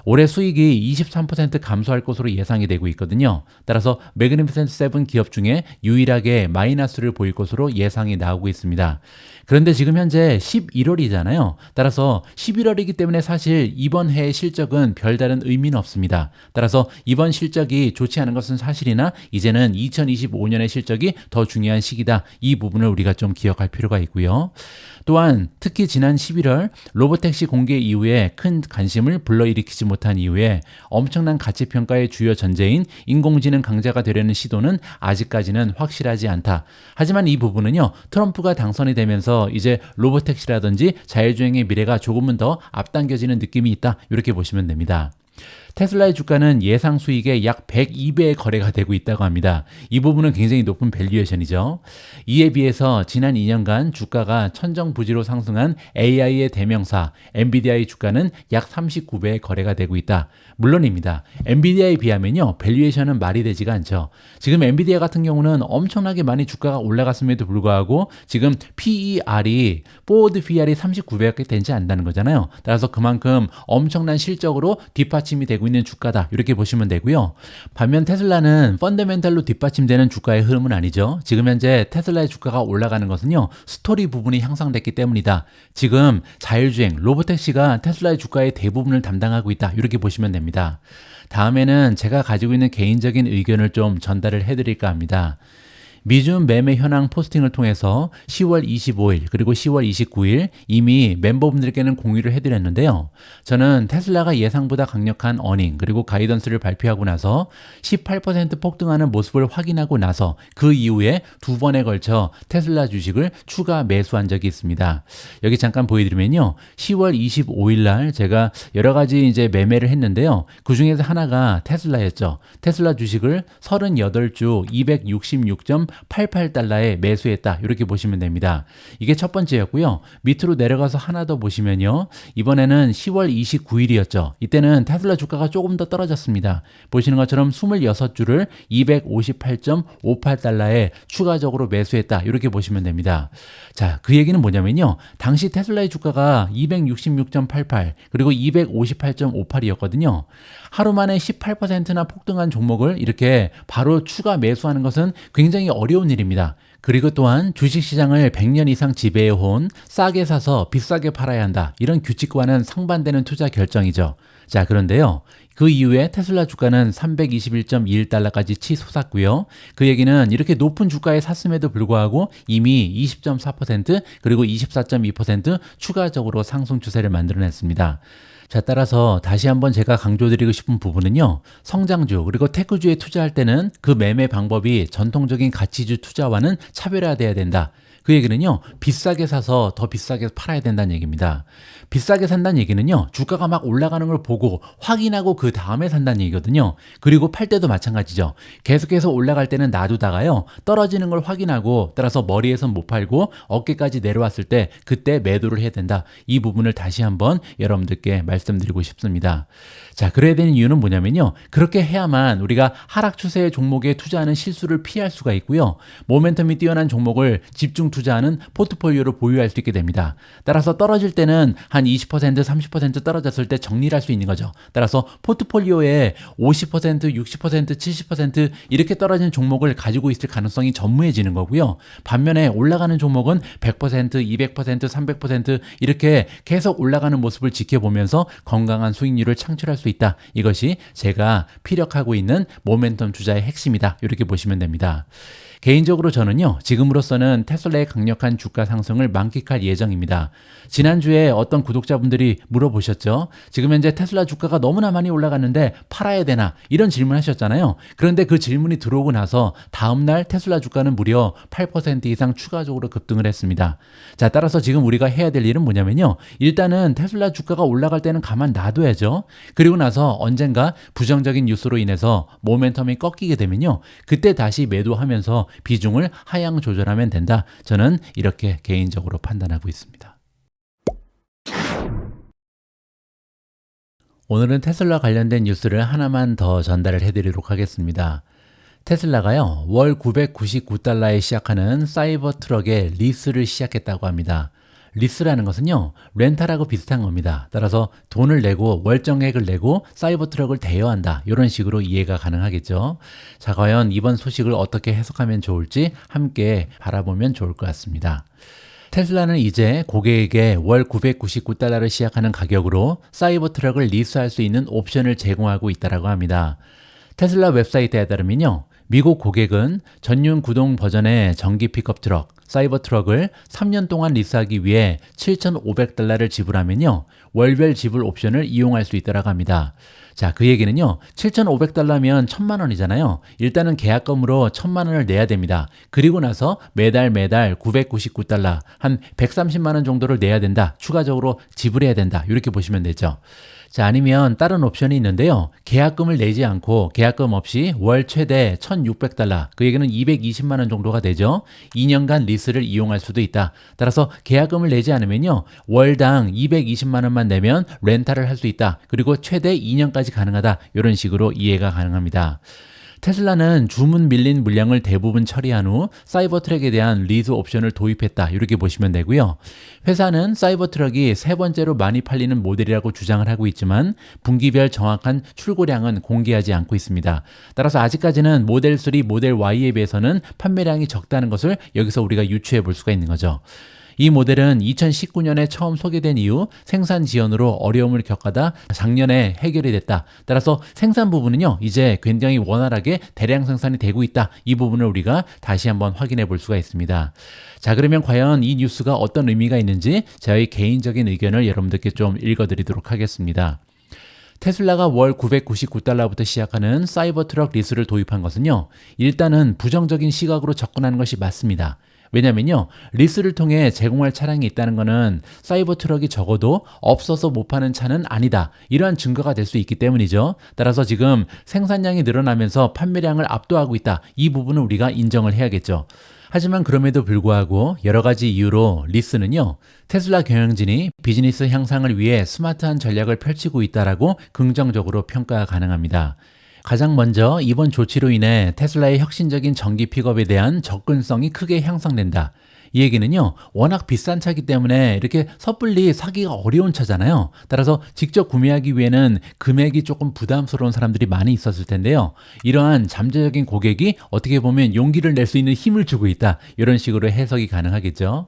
올해 수익이 23% 감소할 것으로 예상이 되고 있거든요. 따라서 매그니피센트 7 기업 중에 유일하게 마이너스를 보일 것으로 예상이 나오고 있습니다. 그런데 지금 현재 11월이잖아요. 따라서 11월이기 때문에 사실 이번 해의 실적은 별다른 의미는 없습니다. 따라서 이번 실적이 좋지 않은 것은 사실이나 이제는 2025년의 실적이 더 중요한 시기다. 이 부분을 우리가 좀 기억할 필요가 있고요. 또한 특히 지난 11월 로보택시 공개 이후에 큰 관심을 불러일으키지 못했던 못한 이후에 엄청난 가치평가의 주요 전제인 인공지능 강자가 되려는 시도는 아직까지는 확실하지 않다. 하지만 이 부분은요, 트럼프가 당선이 되면서 이제 로보택시라든지 자율주행의 미래가 조금은 더 앞당겨지는 느낌이 있다. 이렇게 보시면 됩니다. 테슬라의 주가는 예상 수익의 약 102배의 거래가 되고 있다고 합니다. 이 부분은 굉장히 높은 밸류에이션이죠. 이에 비해서 지난 2년간 주가가 천정부지로 상승한 AI의 대명사 엔비디아의 주가는 약 39배의 거래가 되고 있다. 물론입니다. 엔비디아에 비하면요, 밸류에이션은 말이 되지가 않죠. 지금 엔비디아 같은 경우는 엄청나게 많이 주가가 올라갔음에도 불구하고 지금 PER이 포워드 PER이 39배밖에 되지 않는다는 거잖아요. 따라서 그만큼 엄청난 실적으로 뒷받침이 되고 있는 주가다. 이렇게 보시면 되고요. 반면 테슬라는 펀더멘탈로 뒷받침되는 주가의 흐름은 아니죠. 지금 현재 테슬라의 주가가 올라가는 것은요, 스토리 부분이 향상됐기 때문이다. 지금 자율주행, 로보택시가 테슬라의 주가의 대부분을 담당하고 있다. 이렇게 보시면 됩니다. 다음에는 제가 가지고 있는 개인적인 의견을 좀 전달을 해드릴까 합니다. 미준 매매 현황 포스팅을 통해서 10월 25일 그리고 10월 29일 이미 멤버분들께는 공유를 해드렸는데요. 저는 테슬라가 예상보다 강력한 어닝 그리고 가이던스를 발표하고 나서 18% 폭등하는 모습을 확인하고 나서 그 이후에 두 번에 걸쳐 테슬라 주식을 추가 매수한 적이 있습니다. 여기 잠깐 보여드리면요. 10월 25일 날 제가 여러 가지 이제 매매를 했는데요. 그 중에서 하나가 테슬라였죠. 테슬라 주식을 38주 266.88달러에 매수했다. 이렇게 보시면 됩니다. 이게 첫 번째였고요. 밑으로 내려가서 하나 더 보시면요. 이번에는 10월 29일이었죠. 이때는 테슬라 주가가 조금 더 떨어졌습니다. 보시는 것처럼 26주를 258.58달러에 추가적으로 매수했다. 이렇게 보시면 됩니다. 자, 그 얘기는 뭐냐면요. 당시 테슬라의 주가가 266.88 그리고 258.58이었거든요. 하루 만에 18%나 폭등한 종목을 이렇게 바로 추가 매수하는 것은 굉장히 어려운 일입니다. 그리고 또한 주식시장을 100년 이상 지배해온 싸게 사서 비싸게 팔아야 한다. 이런 규칙과는 상반되는 투자 결정이죠. 자, 그런데요. 그 이후에 테슬라 주가는 321.21달러까지 치솟았고요. 그 얘기는 이렇게 높은 주가에 샀음에도 불구하고 이미 20.4% 그리고 24.2% 추가적으로 상승 추세를 만들어냈습니다. 자, 따라서 다시 한번 제가 강조드리고 싶은 부분은요. 성장주 그리고 테크주에 투자할 때는 그 매매 방법이 전통적인 가치주 투자와는 차별화돼야 된다. 그 얘기는요. 비싸게 사서 더 비싸게 팔아야 된다는 얘기입니다. 비싸게 산다는 얘기는요. 주가가 막 올라가는 걸 보고 확인하고 그 다음에 산다는 얘기거든요. 그리고 팔 때도 마찬가지죠. 계속해서 올라갈 때는 놔두다가요. 떨어지는 걸 확인하고 따라서 머리에선 못 팔고 어깨까지 내려왔을 때 그때 매도를 해야 된다. 이 부분을 다시 한번 여러분들께 말씀드리고 싶습니다. 자, 그래야 되는 이유는 뭐냐면요. 그렇게 해야만 우리가 하락 추세의 종목에 투자하는 실수를 피할 수가 있고요. 모멘텀이 뛰어난 종목을 집중 투자하는 포트폴리오를 보유할 수 있게 됩니다. 따라서 떨어질 때는 한 20%, 30% 떨어졌을 때 정리를 할 수 있는 거죠. 따라서 포트폴리오에 50%, 60%, 70% 이렇게 떨어진 종목을 가지고 있을 가능성이 전무해지는 거고요. 반면에 올라가는 종목은 100%, 200%, 300% 이렇게 계속 올라가는 모습을 지켜보면서 건강한 수익률을 창출할 수 있다. 이것이 제가 피력하고 있는 모멘텀 투자의 핵심이다. 이렇게 보시면 됩니다. 개인적으로 저는요, 지금으로서는 테슬라의 강력한 주가 상승을 만끽할 예정입니다. 지난주에 어떤 구독자분들이 물어보셨죠. 지금 현재 테슬라 주가가 너무나 많이 올라갔는데 팔아야 되나? 이런 질문 하셨잖아요. 그런데 그 질문이 들어오고 나서 다음날 테슬라 주가는 무려 8% 이상 추가적으로 급등을 했습니다. 자, 따라서 지금 우리가 해야 될 일은 뭐냐면요. 일단은 테슬라 주가가 올라갈 때는 가만 놔둬야죠. 그리고 나서 언젠가 부정적인 뉴스로 인해서 모멘텀이 꺾이게 되면요. 그때 다시 매도하면서 비중을 하향 조절하면 된다. 저는 이렇게 개인적으로 판단하고 있습니다. 오늘은 테슬라 관련된 뉴스를 하나만 더 전달을 해드리도록 하겠습니다. 테슬라가요, 월 999달러에 시작하는 사이버 트럭의 리스를 시작했다고 합니다. 리스라는 것은요, 렌탈하고 비슷한 겁니다. 따라서 돈을 내고 월정액을 내고 사이버 트럭을 대여한다. 이런 식으로 이해가 가능하겠죠. 자, 과연 이번 소식을 어떻게 해석하면 좋을지 함께 바라보면 좋을 것 같습니다. 테슬라는 이제 고객에게 월 999달러를 시작하는 가격으로 사이버 트럭을 리스할 수 있는 옵션을 제공하고 있다고 합니다. 테슬라 웹사이트에 따르면요. 미국 고객은 전륜 구동 버전의 전기 픽업 트럭, 사이버 트럭을 3년 동안 리스하기 위해 $7,500를 지불하면요, 월별 지불 옵션을 이용할 수 있다고 합니다. 자, 그 얘기는요, $7,500면 1,000만 원이잖아요. 일단은 계약금으로 1,000만 원을 내야 됩니다. 그리고 나서 매달 $999, 한 130만 원 정도를 내야 된다. 추가적으로 지불해야 된다. 이렇게 보시면 되죠. 자, 아니면 다른 옵션이 있는데요. 계약금을 내지 않고 계약금 없이 월 최대 $1,600, 그 얘기는 220만 원 정도가 되죠. 2년간 리스를 이용할 수도 있다. 따라서 계약금을 내지 않으면요, 월당 220만 원만 내면 렌탈을 할 수 있다. 그리고 최대 2년까지 가능하다. 이런 식으로 이해가 가능합니다. 테슬라는 주문 밀린 물량을 대부분 처리한 후 사이버 트럭에 대한 리스 옵션을 도입했다. 이렇게 보시면 되고요. 회사는 사이버 트럭이 세 번째로 많이 팔리는 모델이라고 주장을 하고 있지만 분기별 정확한 출고량은 공개하지 않고 있습니다. 따라서 아직까지는 모델 3, 모델 Y에 비해서는 판매량이 적다는 것을 여기서 우리가 유추해 볼 수가 있는 거죠. 이 모델은 2019년에 처음 소개된 이후 생산 지연으로 어려움을 겪다가 작년에 해결이 됐다. 따라서 생산 부분은요, 이제 굉장히 원활하게 대량 생산이 되고 있다. 이 부분을 우리가 다시 한번 확인해 볼 수가 있습니다. 자, 그러면 과연 이 뉴스가 어떤 의미가 있는지 저희 개인적인 의견을 여러분들께 좀 읽어드리도록 하겠습니다. 테슬라가 월 $999부터 시작하는 사이버 트럭 리스를 도입한 것은요, 일단은 부정적인 시각으로 접근하는 것이 맞습니다. 왜냐면요, 리스를 통해 제공할 차량이 있다는 것은 사이버 트럭이 적어도 없어서 못 파는 차는 아니다. 이러한 증거가 될 수 있기 때문이죠. 따라서 지금 생산량이 늘어나면서 판매량을 압도하고 있다. 이 부분은 우리가 인정을 해야겠죠. 하지만 그럼에도 불구하고 여러 가지 이유로 리스는요, 테슬라 경영진이 비즈니스 향상을 위해 스마트한 전략을 펼치고 있다라고 긍정적으로 평가가 가능합니다. 가장 먼저 이번 조치로 인해 테슬라의 혁신적인 전기 픽업에 대한 접근성이 크게 향상된다. 이 얘기는요, 워낙 비싼 차기 때문에 이렇게 섣불리 사기가 어려운 차잖아요. 따라서 직접 구매하기 위해는 금액이 조금 부담스러운 사람들이 많이 있었을 텐데요. 이러한 잠재적인 고객이 어떻게 보면 용기를 낼 수 있는 힘을 주고 있다. 이런 식으로 해석이 가능하겠죠.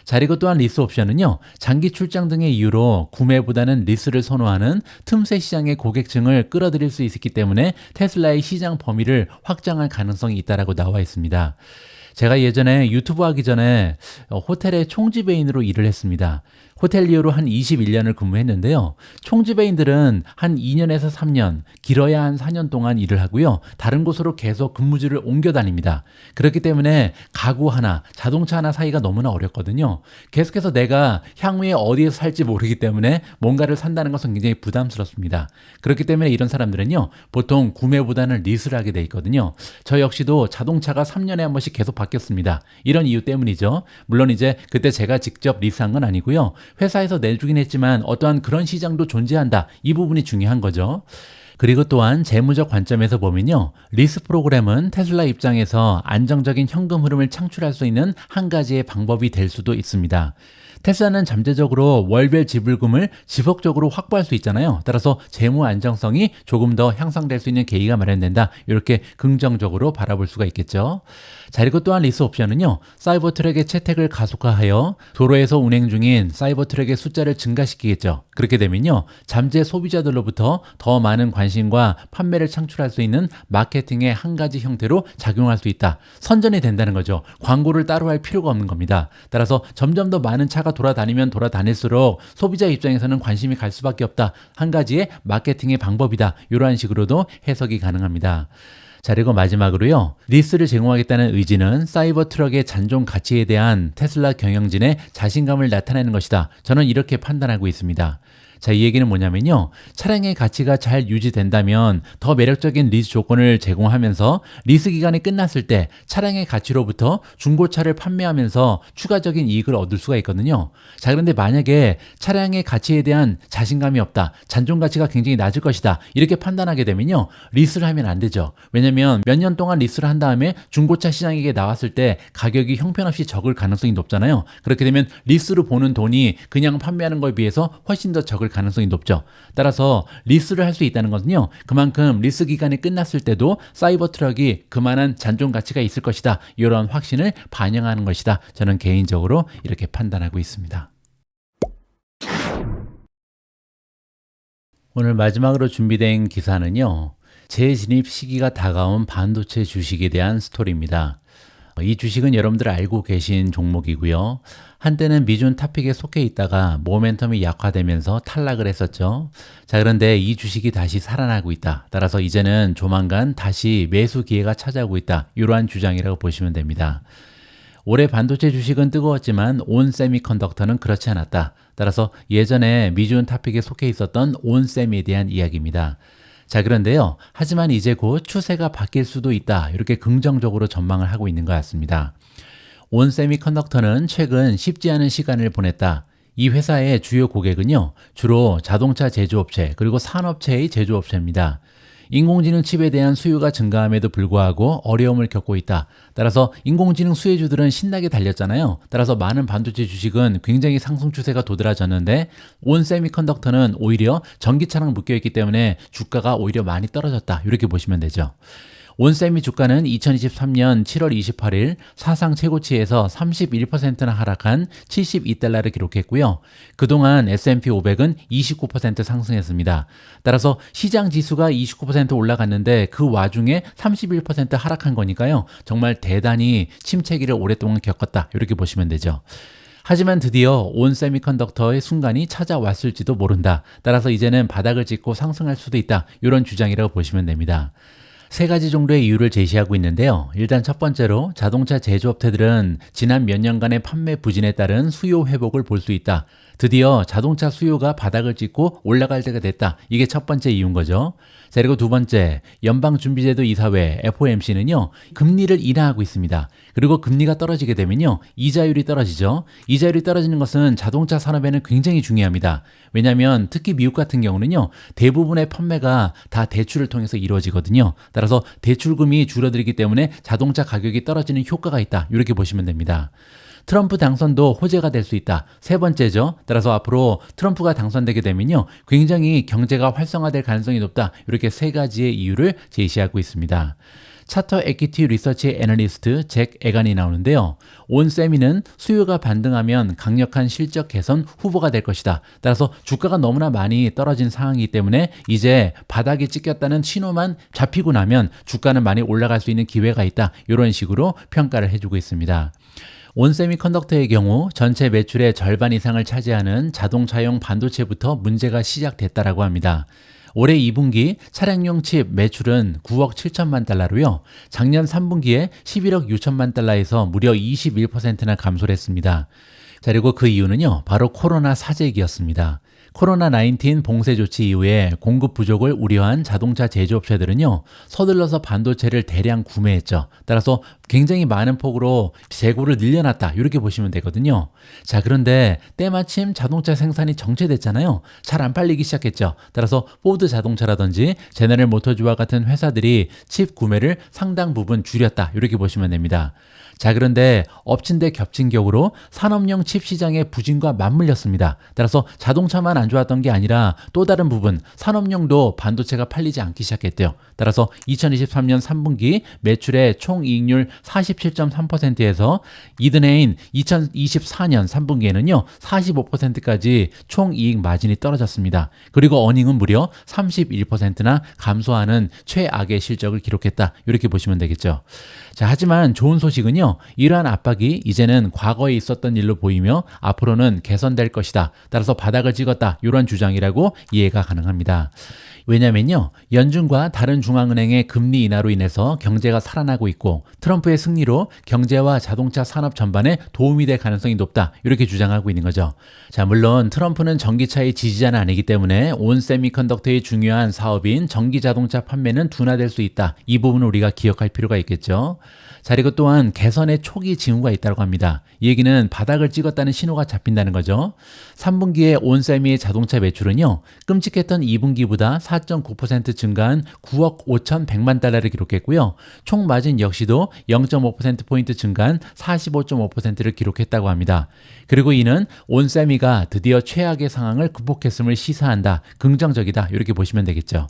자, 그리고 또한 리스 옵션은요, 장기 출장 등의 이유로 구매보다는 리스를 선호하는 틈새 시장의 고객층을 끌어들일 수 있기 때문에 테슬라의 시장 범위를 확장할 가능성이 있다라고 나와 있습니다. 제가 예전에 유튜브 하기 전에 호텔의 총지배인으로 일을 했습니다. 호텔리어로 한 21년을 근무했는데요. 총지배인들은 한 2년에서 3년, 길어야 한 4년 동안 일을 하고요. 다른 곳으로 계속 근무지를 옮겨 다닙니다. 그렇기 때문에 가구 하나, 자동차 하나 사기가 너무나 어렵거든요. 계속해서 내가 향후에 어디에서 살지 모르기 때문에 뭔가를 산다는 것은 굉장히 부담스럽습니다. 그렇기 때문에 이런 사람들은요, 보통 구매보다는 리스를 하게 돼 있거든요. 저 역시도 자동차가 3년에 한 번씩 계속 바뀌었습니다. 이런 이유 때문이죠. 물론 이제 그때 제가 직접 리스한 건 아니고요. 회사에서 내주긴 했지만 어떠한 그런 시장도 존재한다. 이 부분이 중요한 거죠. 그리고 또한 재무적 관점에서 보면요, 리스 프로그램은 테슬라 입장에서 안정적인 현금 흐름을 창출할 수 있는 한 가지의 방법이 될 수도 있습니다. 테슬라는 잠재적으로 월별 지불금을 지속적으로 확보할 수 있잖아요. 따라서 재무 안정성이 조금 더 향상될 수 있는 계기가 마련된다. 이렇게 긍정적으로 바라볼 수가 있겠죠. 자, 그리고 또한 리스 옵션은요, 사이버 트럭의 채택을 가속화하여 도로에서 운행 중인 사이버 트럭의 숫자를 증가시키겠죠. 그렇게 되면요, 잠재 소비자들로부터 더 많은 관심과 판매를 창출할 수 있는 마케팅의 한 가지 형태로 작용할 수 있다. 선전이 된다는 거죠. 광고를 따로 할 필요가 없는 겁니다. 따라서 점점 더 많은 차가 돌아다니면 돌아다닐수록 소비자 입장에서는 관심이 갈 수밖에 없다. 한 가지의 마케팅의 방법이다. 이러한 식으로도 해석이 가능합니다. 자, 그리고 마지막으로요, 리스를 제공하겠다는 의지는 사이버 트럭의 잔존 가치에 대한 테슬라 경영진의 자신감을 나타내는 것이다. 저는 이렇게 판단하고 있습니다. 자, 이 얘기는 뭐냐면요, 차량의 가치가 잘 유지된다면 더 매력적인 리스 조건을 제공하면서 리스 기간이 끝났을 때 차량의 가치로부터 중고차를 판매하면서 추가적인 이익을 얻을 수가 있거든요. 자, 그런데 만약에 차량의 가치에 대한 자신감이 없다, 잔존 가치가 굉장히 낮을 것이다, 이렇게 판단하게 되면요, 리스를 하면 안 되죠. 왜냐면 몇 년 동안 리스를 한 다음에 중고차 시장에 나왔을 때 가격이 형편없이 적을 가능성이 높잖아요. 그렇게 되면 리스로 보는 돈이 그냥 판매하는 것에 비해서 훨씬 더 적을 가능성이 높죠. 따라서 리스를 할 수 있다는 것은요, 그만큼 리스 기간이 끝났을 때도 사이버 트럭이 그만한 잔존 가치가 있을 것이다. 이런 확신을 반영하는 것이다. 저는 개인적으로 이렇게 판단하고 있습니다. 오늘 마지막으로 준비된 기사는요, 재진입 시기가 다가온 반도체 주식에 대한 스토리입니다. 이 주식은 여러분들 알고 계신 종목이고요. 한때는 미준 탑픽에 속해 있다가 모멘텀이 약화되면서 탈락을 했었죠. 자, 그런데 이 주식이 다시 살아나고 있다. 따라서 이제는 조만간 다시 매수 기회가 찾아오고 있다. 이러한 주장이라고 보시면 됩니다. 올해 반도체 주식은 뜨거웠지만 온 세미컨덕터는 그렇지 않았다. 따라서 예전에 미준 탑픽에 속해 있었던 온셈에 대한 이야기입니다. 자, 그런데요. 하지만 이제 곧 추세가 바뀔 수도 있다. 이렇게 긍정적으로 전망을 하고 있는 것 같습니다. 온세미컨덕터는 최근 쉽지 않은 시간을 보냈다. 이 회사의 주요 고객은요, 주로 자동차 제조업체 그리고 산업체의 제조업체입니다. 인공지능 칩에 대한 수요가 증가함에도 불구하고 어려움을 겪고 있다. 따라서 인공지능 수혜주들은 신나게 달렸잖아요. 따라서 많은 반도체 주식은 굉장히 상승 추세가 도드라졌는데 온세미컨덕터는 오히려 전기차랑 묶여있기 때문에 주가가 오히려 많이 떨어졌다. 이렇게 보시면 되죠. 온세미 주가는 2023년 7월 28일 사상 최고치에서 31%나 하락한 72달러를 기록했고요. 그동안 S&P 500은 29% 상승했습니다. 따라서 시장 지수가 29% 올라갔는데 그 와중에 31% 하락한 거니까요. 정말 대단히 침체기를 오랫동안 겪었다. 이렇게 보시면 되죠. 하지만 드디어 온 세미컨덕터의 순간이 찾아왔을지도 모른다. 따라서 이제는 바닥을 찍고 상승할 수도 있다. 이런 주장이라고 보시면 됩니다. 세 가지 정도의 이유를 제시하고 있는데요. 일단 첫 번째로 자동차 제조업체들은 지난 몇 년간의 판매 부진에 따른 수요 회복을 볼 수 있다. 드디어 자동차 수요가 바닥을 찍고 올라갈 때가 됐다. 이게 첫 번째 이유인 거죠. 자, 그리고 두 번째, 연방준비제도 이사회 FOMC는요, 금리를 인하하고 있습니다. 그리고 금리가 떨어지게 되면요, 이자율이 떨어지죠. 이자율이 떨어지는 것은 자동차 산업에는 굉장히 중요합니다. 왜냐하면 특히 미국 같은 경우는요, 대부분의 판매가 다 대출을 통해서 이루어지거든요. 따라서 대출금이 줄어들기 때문에 자동차 가격이 떨어지는 효과가 있다. 이렇게 보시면 됩니다. 트럼프 당선도 호재가 될 수 있다. 세 번째죠. 따라서 앞으로 트럼프가 당선되게 되면요, 굉장히 경제가 활성화될 가능성이 높다. 이렇게 세 가지의 이유를 제시하고 있습니다. 차터 에퀴티 리서치 애널리스트 잭 에간이 나오는데요. 온세미는 수요가 반등하면 강력한 실적 개선 후보가 될 것이다. 따라서 주가가 너무나 많이 떨어진 상황이기 때문에 이제 바닥에 찍혔다는 신호만 잡히고 나면 주가는 많이 올라갈 수 있는 기회가 있다. 이런 식으로 평가를 해주고 있습니다. 온세미컨덕터의 경우 전체 매출의 절반 이상을 차지하는 자동차용 반도체부터 문제가 시작됐다라고 합니다. 올해 2분기 차량용 칩 매출은 9억 7천만 달러로요. 작년 3분기에 11억 6천만 달러에서 무려 21%나 감소를 했습니다. 자, 그리고 그 이유는요, 바로 코로나 사재기였습니다. 코로나19 봉쇄 조치 이후에 공급 부족을 우려한 자동차 제조업체들은요, 서둘러서 반도체를 대량 구매했죠. 따라서 굉장히 많은 폭으로 재고를 늘려놨다. 이렇게 보시면 되거든요. 자, 그런데 때마침 자동차 생산이 정체됐잖아요. 잘 안 팔리기 시작했죠. 따라서 포드 자동차라든지 제너럴 모터즈와 같은 회사들이 칩 구매를 상당 부분 줄였다. 이렇게 보시면 됩니다. 자, 그런데 엎친 데 겹친 격으로 산업용 칩 시장의 부진과 맞물렸습니다. 따라서 자동차만 안 좋았던 게 아니라 또 다른 부분, 산업용도 반도체가 팔리지 않기 시작했대요. 따라서 2023년 3분기 매출의 총이익률 47.3%에서 이듬해인 2024년 3분기에는요 45%까지 총이익 마진이 떨어졌습니다. 그리고 어닝은 무려 31%나 감소하는 최악의 실적을 기록했다. 이렇게 보시면 되겠죠. 자, 하지만 좋은 소식은요, 이러한 압박이 이제는 과거에 있었던 일로 보이며 앞으로는 개선될 것이다. 따라서 바닥을 찍었다. 이런 주장이라고 이해가 가능합니다. 왜냐면요, 연준과 다른 중앙은행의 금리 인하로 인해서 경제가 살아나고 있고 트럼프의 승리로 경제와 자동차 산업 전반에 도움이 될 가능성이 높다. 이렇게 주장하고 있는 거죠. 자, 물론 트럼프는 전기차의 지지자는 아니기 때문에 온 세미컨덕터의 중요한 사업인 전기 자동차 판매는 둔화될 수 있다. 이 부분을 우리가 기억할 필요가 있겠죠. 자, 그리고 또한 개선의 초기 징후가 있다고 합니다. 이 얘기는 바닥을 찍었다는 신호가 잡힌다는 거죠. 3분기에 온세미의 자동차 매출은요, 끔찍했던 2분기보다 4.9% 증가한 9억 5,100만 달러를 기록했고요. 총 마진 역시도 0.5%포인트 증가한 45.5%를 기록했다고 합니다. 그리고 이는 온세미가 드디어 최악의 상황을 극복했음을 시사한다. 긍정적이다. 이렇게 보시면 되겠죠.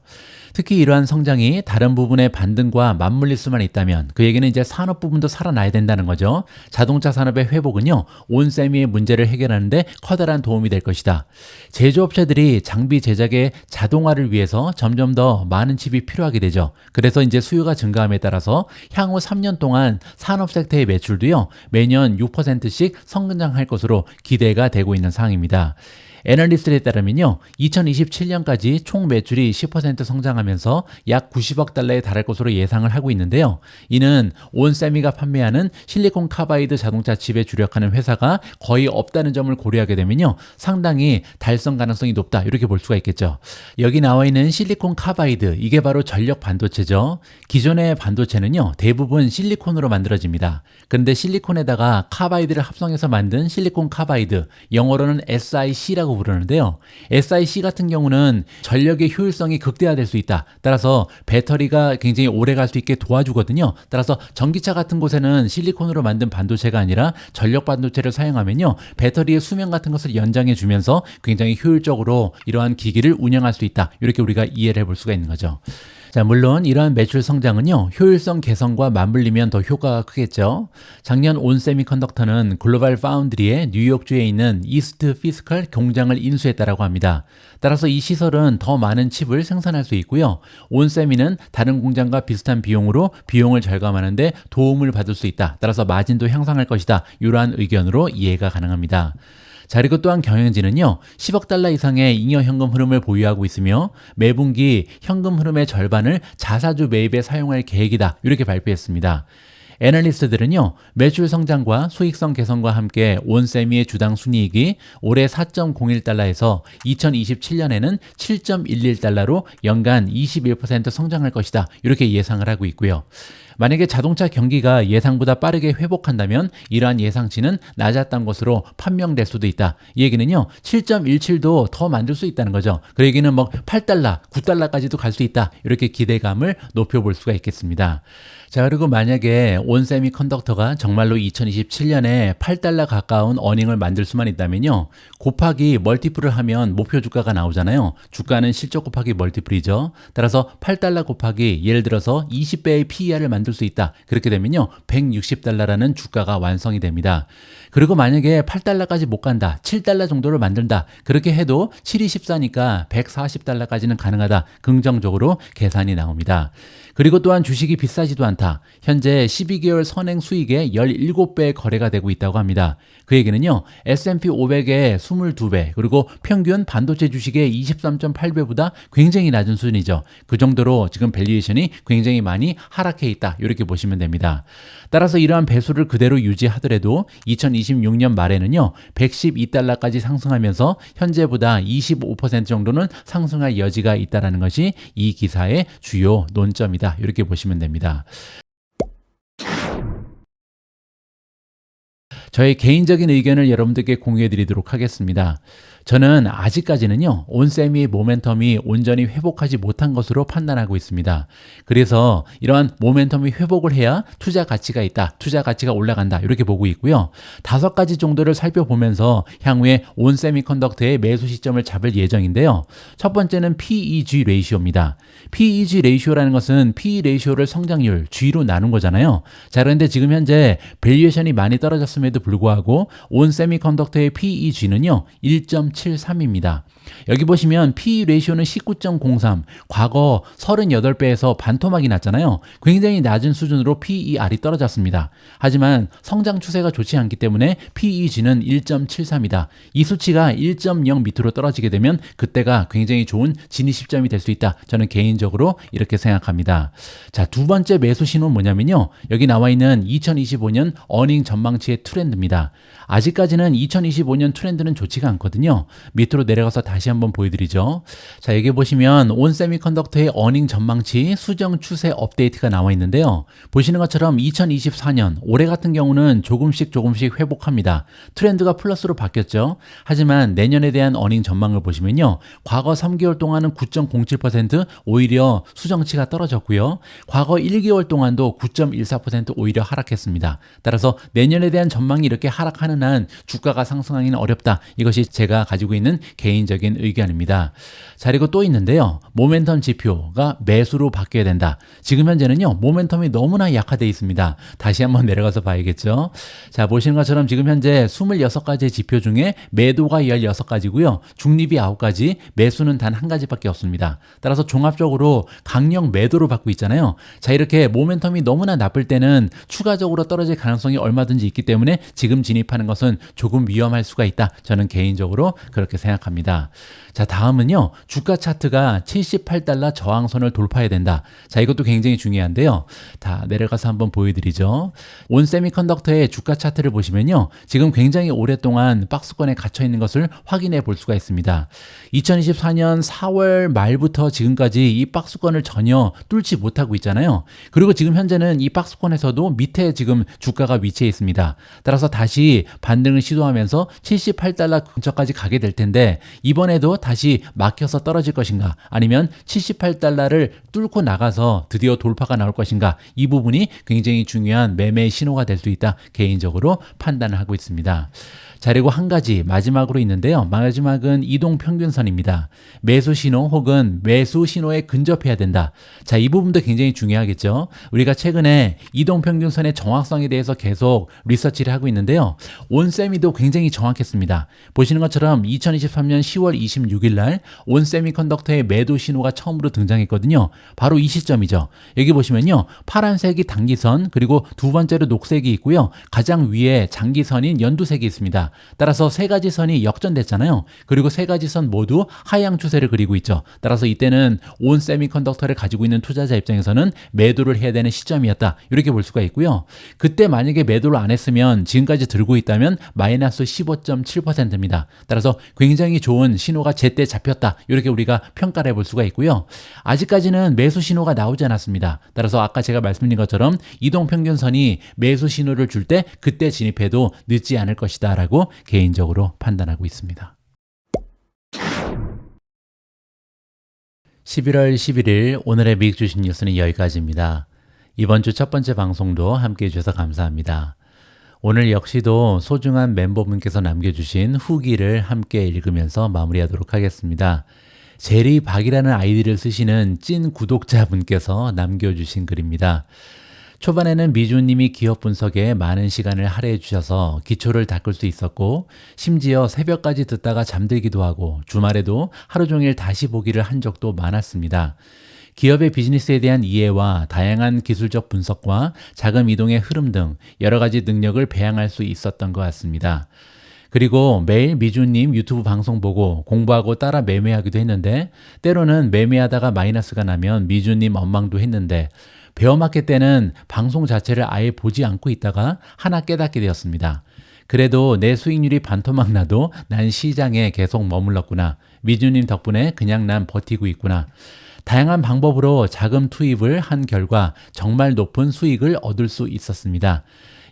특히 이러한 성장이 다른 부분의 반등과 맞물릴 수만 있다면 그 얘기는 이제 산업 부분도 살아나야 된다는 거죠. 자동차 산업의 회복은요, 온세미의 문제를 해결하는데 커다란 도움이 될 것이다. 제조업체들이 장비 제작의 자동화를 위해서 점점 더 많은 칩이 필요하게 되죠. 그래서 이제 수요가 증가함에 따라서 향후 3년 동안 산업 섹터의 매출도요, 매년 6%씩 성장할 것으로 기대가 되고 있는 상황입니다. 애널리스트에 따르면요, 2027년까지 총 매출이 10% 성장하면서 약 90억 달러에 달할 것으로 예상을 하고 있는데요. 이는 온세미가 판매하는 실리콘 카바이드 자동차 칩에 주력하는 회사가 거의 없다는 점을 고려하게 되면요, 상당히 달성 가능성이 높다, 이렇게 볼 수가 있겠죠. 여기 나와 있는 실리콘 카바이드, 이게 바로 전력 반도체죠. 기존의 반도체는요, 대부분 실리콘으로 만들어집니다. 그런데 실리콘에다가 카바이드를 합성해서 만든 실리콘 카바이드, 영어로는 SiC라고 부르는데요. SiC 같은 경우는 전력의 효율성이 극대화될 수 있다. 따라서 배터리가 굉장히 오래 갈 수 있게 도와주거든요. 따라서 전기차 같은 곳에는 실리콘으로 만든 반도체가 아니라 전력 반도체를 사용하면요, 배터리의 수명 같은 것을 연장해 주면서 굉장히 효율적으로 이러한 기기를 운영할 수 있다. 이렇게 우리가 이해를 해볼 수가 있는 거죠. 자, 물론 이러한 매출 성장은요, 효율성 개선과 맞물리면 더 효과가 크겠죠. 작년 온세미컨덕터는 글로벌 파운드리의 뉴욕주에 있는 이스트 피스컬 공장을 인수했다라고 합니다. 따라서 이 시설은 더 많은 칩을 생산할 수 있고요. 온세미는 다른 공장과 비슷한 비용으로 비용을 절감하는 데 도움을 받을 수 있다. 따라서 마진도 향상할 것이다. 이러한 의견으로 이해가 가능합니다. 자, 그리고 또한 경영진은요, 10억 달러 이상의 잉여 현금 흐름을 보유하고 있으며 매분기 현금 흐름의 절반을 자사주 매입에 사용할 계획이다. 이렇게 발표했습니다. 애널리스트들은요, 매출 성장과 수익성 개선과 함께 온세미의 주당 순이익이 올해 4.01달러에서 2027년에는 7.11달러로 연간 21% 성장할 것이다. 이렇게 예상을 하고 있고요. 만약에 자동차 경기가 예상보다 빠르게 회복한다면 이러한 예상치는 낮았던 것으로 판명될 수도 있다. 이 얘기는요, 7.17도 더 만들 수 있다는 거죠. 그 얘기는 뭐 8달러, 9달러까지도 갈 수 있다. 이렇게 기대감을 높여볼 수가 있겠습니다. 자, 그리고 만약에 온세미컨덕터가 정말로 2027년에 8달러 가까운 어닝을 만들 수만 있다면요, 곱하기 멀티플을 하면 목표 주가가 나오잖아요. 주가는 실적 곱하기 멀티플이죠. 따라서 8달러 곱하기 예를 들어서 20배의 PER을 만들 수 있다. 그렇게 되면요, 160달러라는 주가가 완성이 됩니다. 그리고 만약에 8달러까지 못 간다, 7달러 정도를 만든다, 그렇게 해도 7이 14니까 140달러까지는 가능하다. 긍정적으로 계산이 나옵니다. 그리고 또한 주식이 비싸지도 않다. 현재 12개월 선행 수익의 17배 거래가 되고 있다고 합니다. 그 얘기는요, S&P 500의 22배, 그리고 평균 반도체 주식의 23.8배보다 굉장히 낮은 수준이죠. 그 정도로 지금 밸류에이션이 굉장히 많이 하락해 있다. 이렇게 보시면 됩니다. 따라서 이러한 배수를 그대로 유지하더라도 2026년 말에는요, 112달러까지 상승하면서 현재보다 25% 정도는 상승할 여지가 있다는 것이 이 기사의 주요 논점이다. 이렇게 보시면 됩니다. 저의 개인적인 의견을 여러분들께 공유해 드리도록 하겠습니다. 저는 아직까지는요, 온세미의 모멘텀이 온전히 회복하지 못한 것으로 판단하고 있습니다. 그래서 이러한 모멘텀이 회복을 해야 투자 가치가 있다, 투자 가치가 올라간다, 이렇게 보고 있고요. 5가지 정도를 살펴보면서 향후에 온세미컨덕터의 매수 시점을 잡을 예정인데요. 첫 번째는 PEG 레이시오입니다. PEG 레이시오라는 것은 PE 레이시오를 성장률, G로 나눈 거잖아요. 자, 그런데 지금 현재 밸류에이션이 많이 떨어졌음에도 불구하고 온세미컨덕터의 PEG는요, 1.73입니다. 여기 보시면 PE 레이시오는 19.03, 과거 38배에서 반토막이 났잖아요. 굉장히 낮은 수준으로 PER이 떨어졌습니다. 하지만 성장 추세가 좋지 않기 때문에 PEG는 1.73이다. 이 수치가 1.0 밑으로 떨어지게 되면 그때가 굉장히 좋은 진입 시점이 될 수 있다. 저는 개인적으로 이렇게 생각합니다. 자, 두 번째 매수 신호는 뭐냐면요, 여기 나와 있는 2025년 어닝 전망치의 트렌드입니다. 아직까지는 2025년 트렌드는 좋지가 않거든요. 밑으로 내려가서 다시 한번 보여드리죠. 자, 여기 보시면 온세미컨덕터의 어닝 전망치 수정 추세 업데이트가 나와 있는데요. 보시는 것처럼 2024년 올해 같은 경우는 조금씩 회복합니다. 트렌드가 플러스로 바뀌었죠. 하지만 내년에 대한 어닝 전망을 보시면요, 과거 3개월 동안은 9.07% 오히려 수정치가 떨어졌고요. 과거 1개월 동안도 9.14% 오히려 하락했습니다. 따라서 내년에 대한 전망이 시장이 이렇게 하락하는 한 주가가 상승하기는 어렵다. 이것이 제가 가지고 있는 개인적인 의견입니다. 자, 그리고 또 있는데요. 모멘텀 지표가 매수로 바뀌어야 된다. 지금 현재는요, 모멘텀이 너무나 약화되어 있습니다. 다시 한번 내려가서 봐야겠죠. 자, 보시는 것처럼 지금 현재 26가지의 지표 중에 매도가 16가지고요. 중립이 9가지, 매수는 단 한 가지밖에 없습니다. 따라서 종합적으로 강력 매도로 받고 있잖아요. 자, 이렇게 모멘텀이 너무나 나쁠 때는 추가적으로 떨어질 가능성이 얼마든지 있기 때문에 지금 진입하는 것은 조금 위험할 수가 있다. 저는 개인적으로 그렇게 생각합니다. 자, 다음은요. 주가 차트가 78달러 저항선을 돌파해야 된다. 자, 이것도 굉장히 중요한데요. 다 내려가서 한번 보여드리죠. 온 세미컨덕터의 주가 차트를 보시면요. 지금 굉장히 오랫동안 박스권에 갇혀 있는 것을 확인해 볼 수가 있습니다. 2024년 4월 말부터 지금까지 이 박스권을 전혀 뚫지 못하고 있잖아요. 그리고 지금 현재는 이 박스권에서도 밑에 지금 주가가 위치해 있습니다. 따라서 다시 반등을 시도하면서 78달러 근처까지 가게 될 텐데 이번에도 다시 막혀서 떨어질 것인가 아니면 78달러를 뚫고 나가서 드디어 돌파가 나올 것인가 이 부분이 굉장히 중요한 매매의 신호가 될 수 있다 개인적으로 판단을 하고 있습니다. 자, 그리고 한 가지 마지막으로 있는데요. 마지막은 이동평균선입니다. 매수 신호 혹은 매수 신호에 근접해야 된다. 자, 이 부분도 굉장히 중요하겠죠. 우리가 최근에 이동평균선의 정확성에 대해서 계속 리서치를 하고 있는데요. 온세미도 굉장히 정확했습니다. 보시는 것처럼 2023년 10월 26일 날 온세미컨덕터의 매도 신호가 처음으로 등장했거든요. 바로 이 시점이죠. 여기 보시면요. 파란색이 단기선 그리고 두 번째로 녹색이 있고요. 가장 위에 장기선인 연두색이 있습니다. 따라서 세 가지 선이 역전됐잖아요. 그리고 세 가지 선 모두 하향 추세를 그리고 있죠. 따라서 이때는 온 세미컨덕터를 가지고 있는 투자자 입장에서는 매도를 해야 되는 시점이었다. 이렇게 볼 수가 있고요. 그때 만약에 매도를 안 했으면 지금까지 들고 있다면 마이너스 15.7%입니다. 따라서 굉장히 좋은 신호가 제때 잡혔다. 이렇게 우리가 평가를 해볼 수가 있고요. 아직까지는 매수 신호가 나오지 않았습니다. 따라서 아까 제가 말씀드린 것처럼 이동평균선이 매수 신호를 줄 때 그때 진입해도 늦지 않을 것이다 라고 개인적으로 판단하고 있습니다. 11월 11일 오늘의 미국 주식 뉴스는 여기까지입니다. 이번 주 첫 번째 방송도 함께해 주셔서 감사합니다. 오늘 역시도 소중한 멤버분께서 남겨주신 후기를 함께 읽으면서 마무리하도록 하겠습니다. 제리박이라는 아이디를 쓰시는 찐 구독자분께서 남겨주신 글입니다. 초반에는 미주님이 기업 분석에 많은 시간을 할애해 주셔서 기초를 닦을 수 있었고 심지어 새벽까지 듣다가 잠들기도 하고 주말에도 하루 종일 다시 보기를 한 적도 많았습니다. 기업의 비즈니스에 대한 이해와 다양한 기술적 분석과 자금 이동의 흐름 등 여러 가지 능력을 배양할 수 있었던 것 같습니다. 그리고 매일 미주님 유튜브 방송 보고 공부하고 따라 매매하기도 했는데 때로는 매매하다가 마이너스가 나면 미주님 원망도 했는데 베어마켓 때는 방송 자체를 아예 보지 않고 있다가 하나 깨닫게 되었습니다. 그래도 내 수익률이 반토막 나도 난 시장에 계속 머물렀구나. 미주님 덕분에 그냥 난 버티고 있구나. 다양한 방법으로 자금 투입을 한 결과 정말 높은 수익을 얻을 수 있었습니다.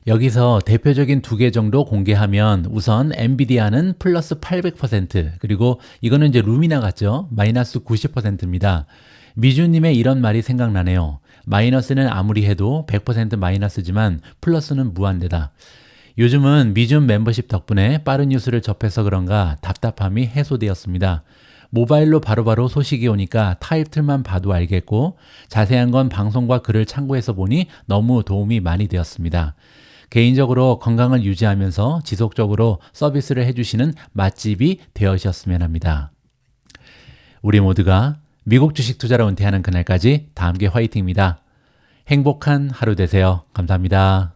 여기서 대표적인 두 개 정도 공개하면 우선 엔비디아는 플러스 800% 그리고 이거는 이제 루미나 같죠? 마이너스 90%입니다. 미주님의 이런 말이 생각나네요. 마이너스는 아무리 해도 100% 마이너스지만 플러스는 무한대다. 요즘은 미줌 멤버십 덕분에 빠른 뉴스를 접해서 그런가 답답함이 해소되었습니다. 모바일로 바로바로 소식이 오니까 타이틀만 봐도 알겠고 자세한 건 방송과 글을 참고해서 보니 너무 도움이 많이 되었습니다. 개인적으로 건강을 유지하면서 지속적으로 서비스를 해주시는 맛집이 되어주셨으면 합니다. 우리 모두가 미국 주식 투자로 은퇴하는 그날까지 다 함께 화이팅입니다. 행복한 하루 되세요. 감사합니다.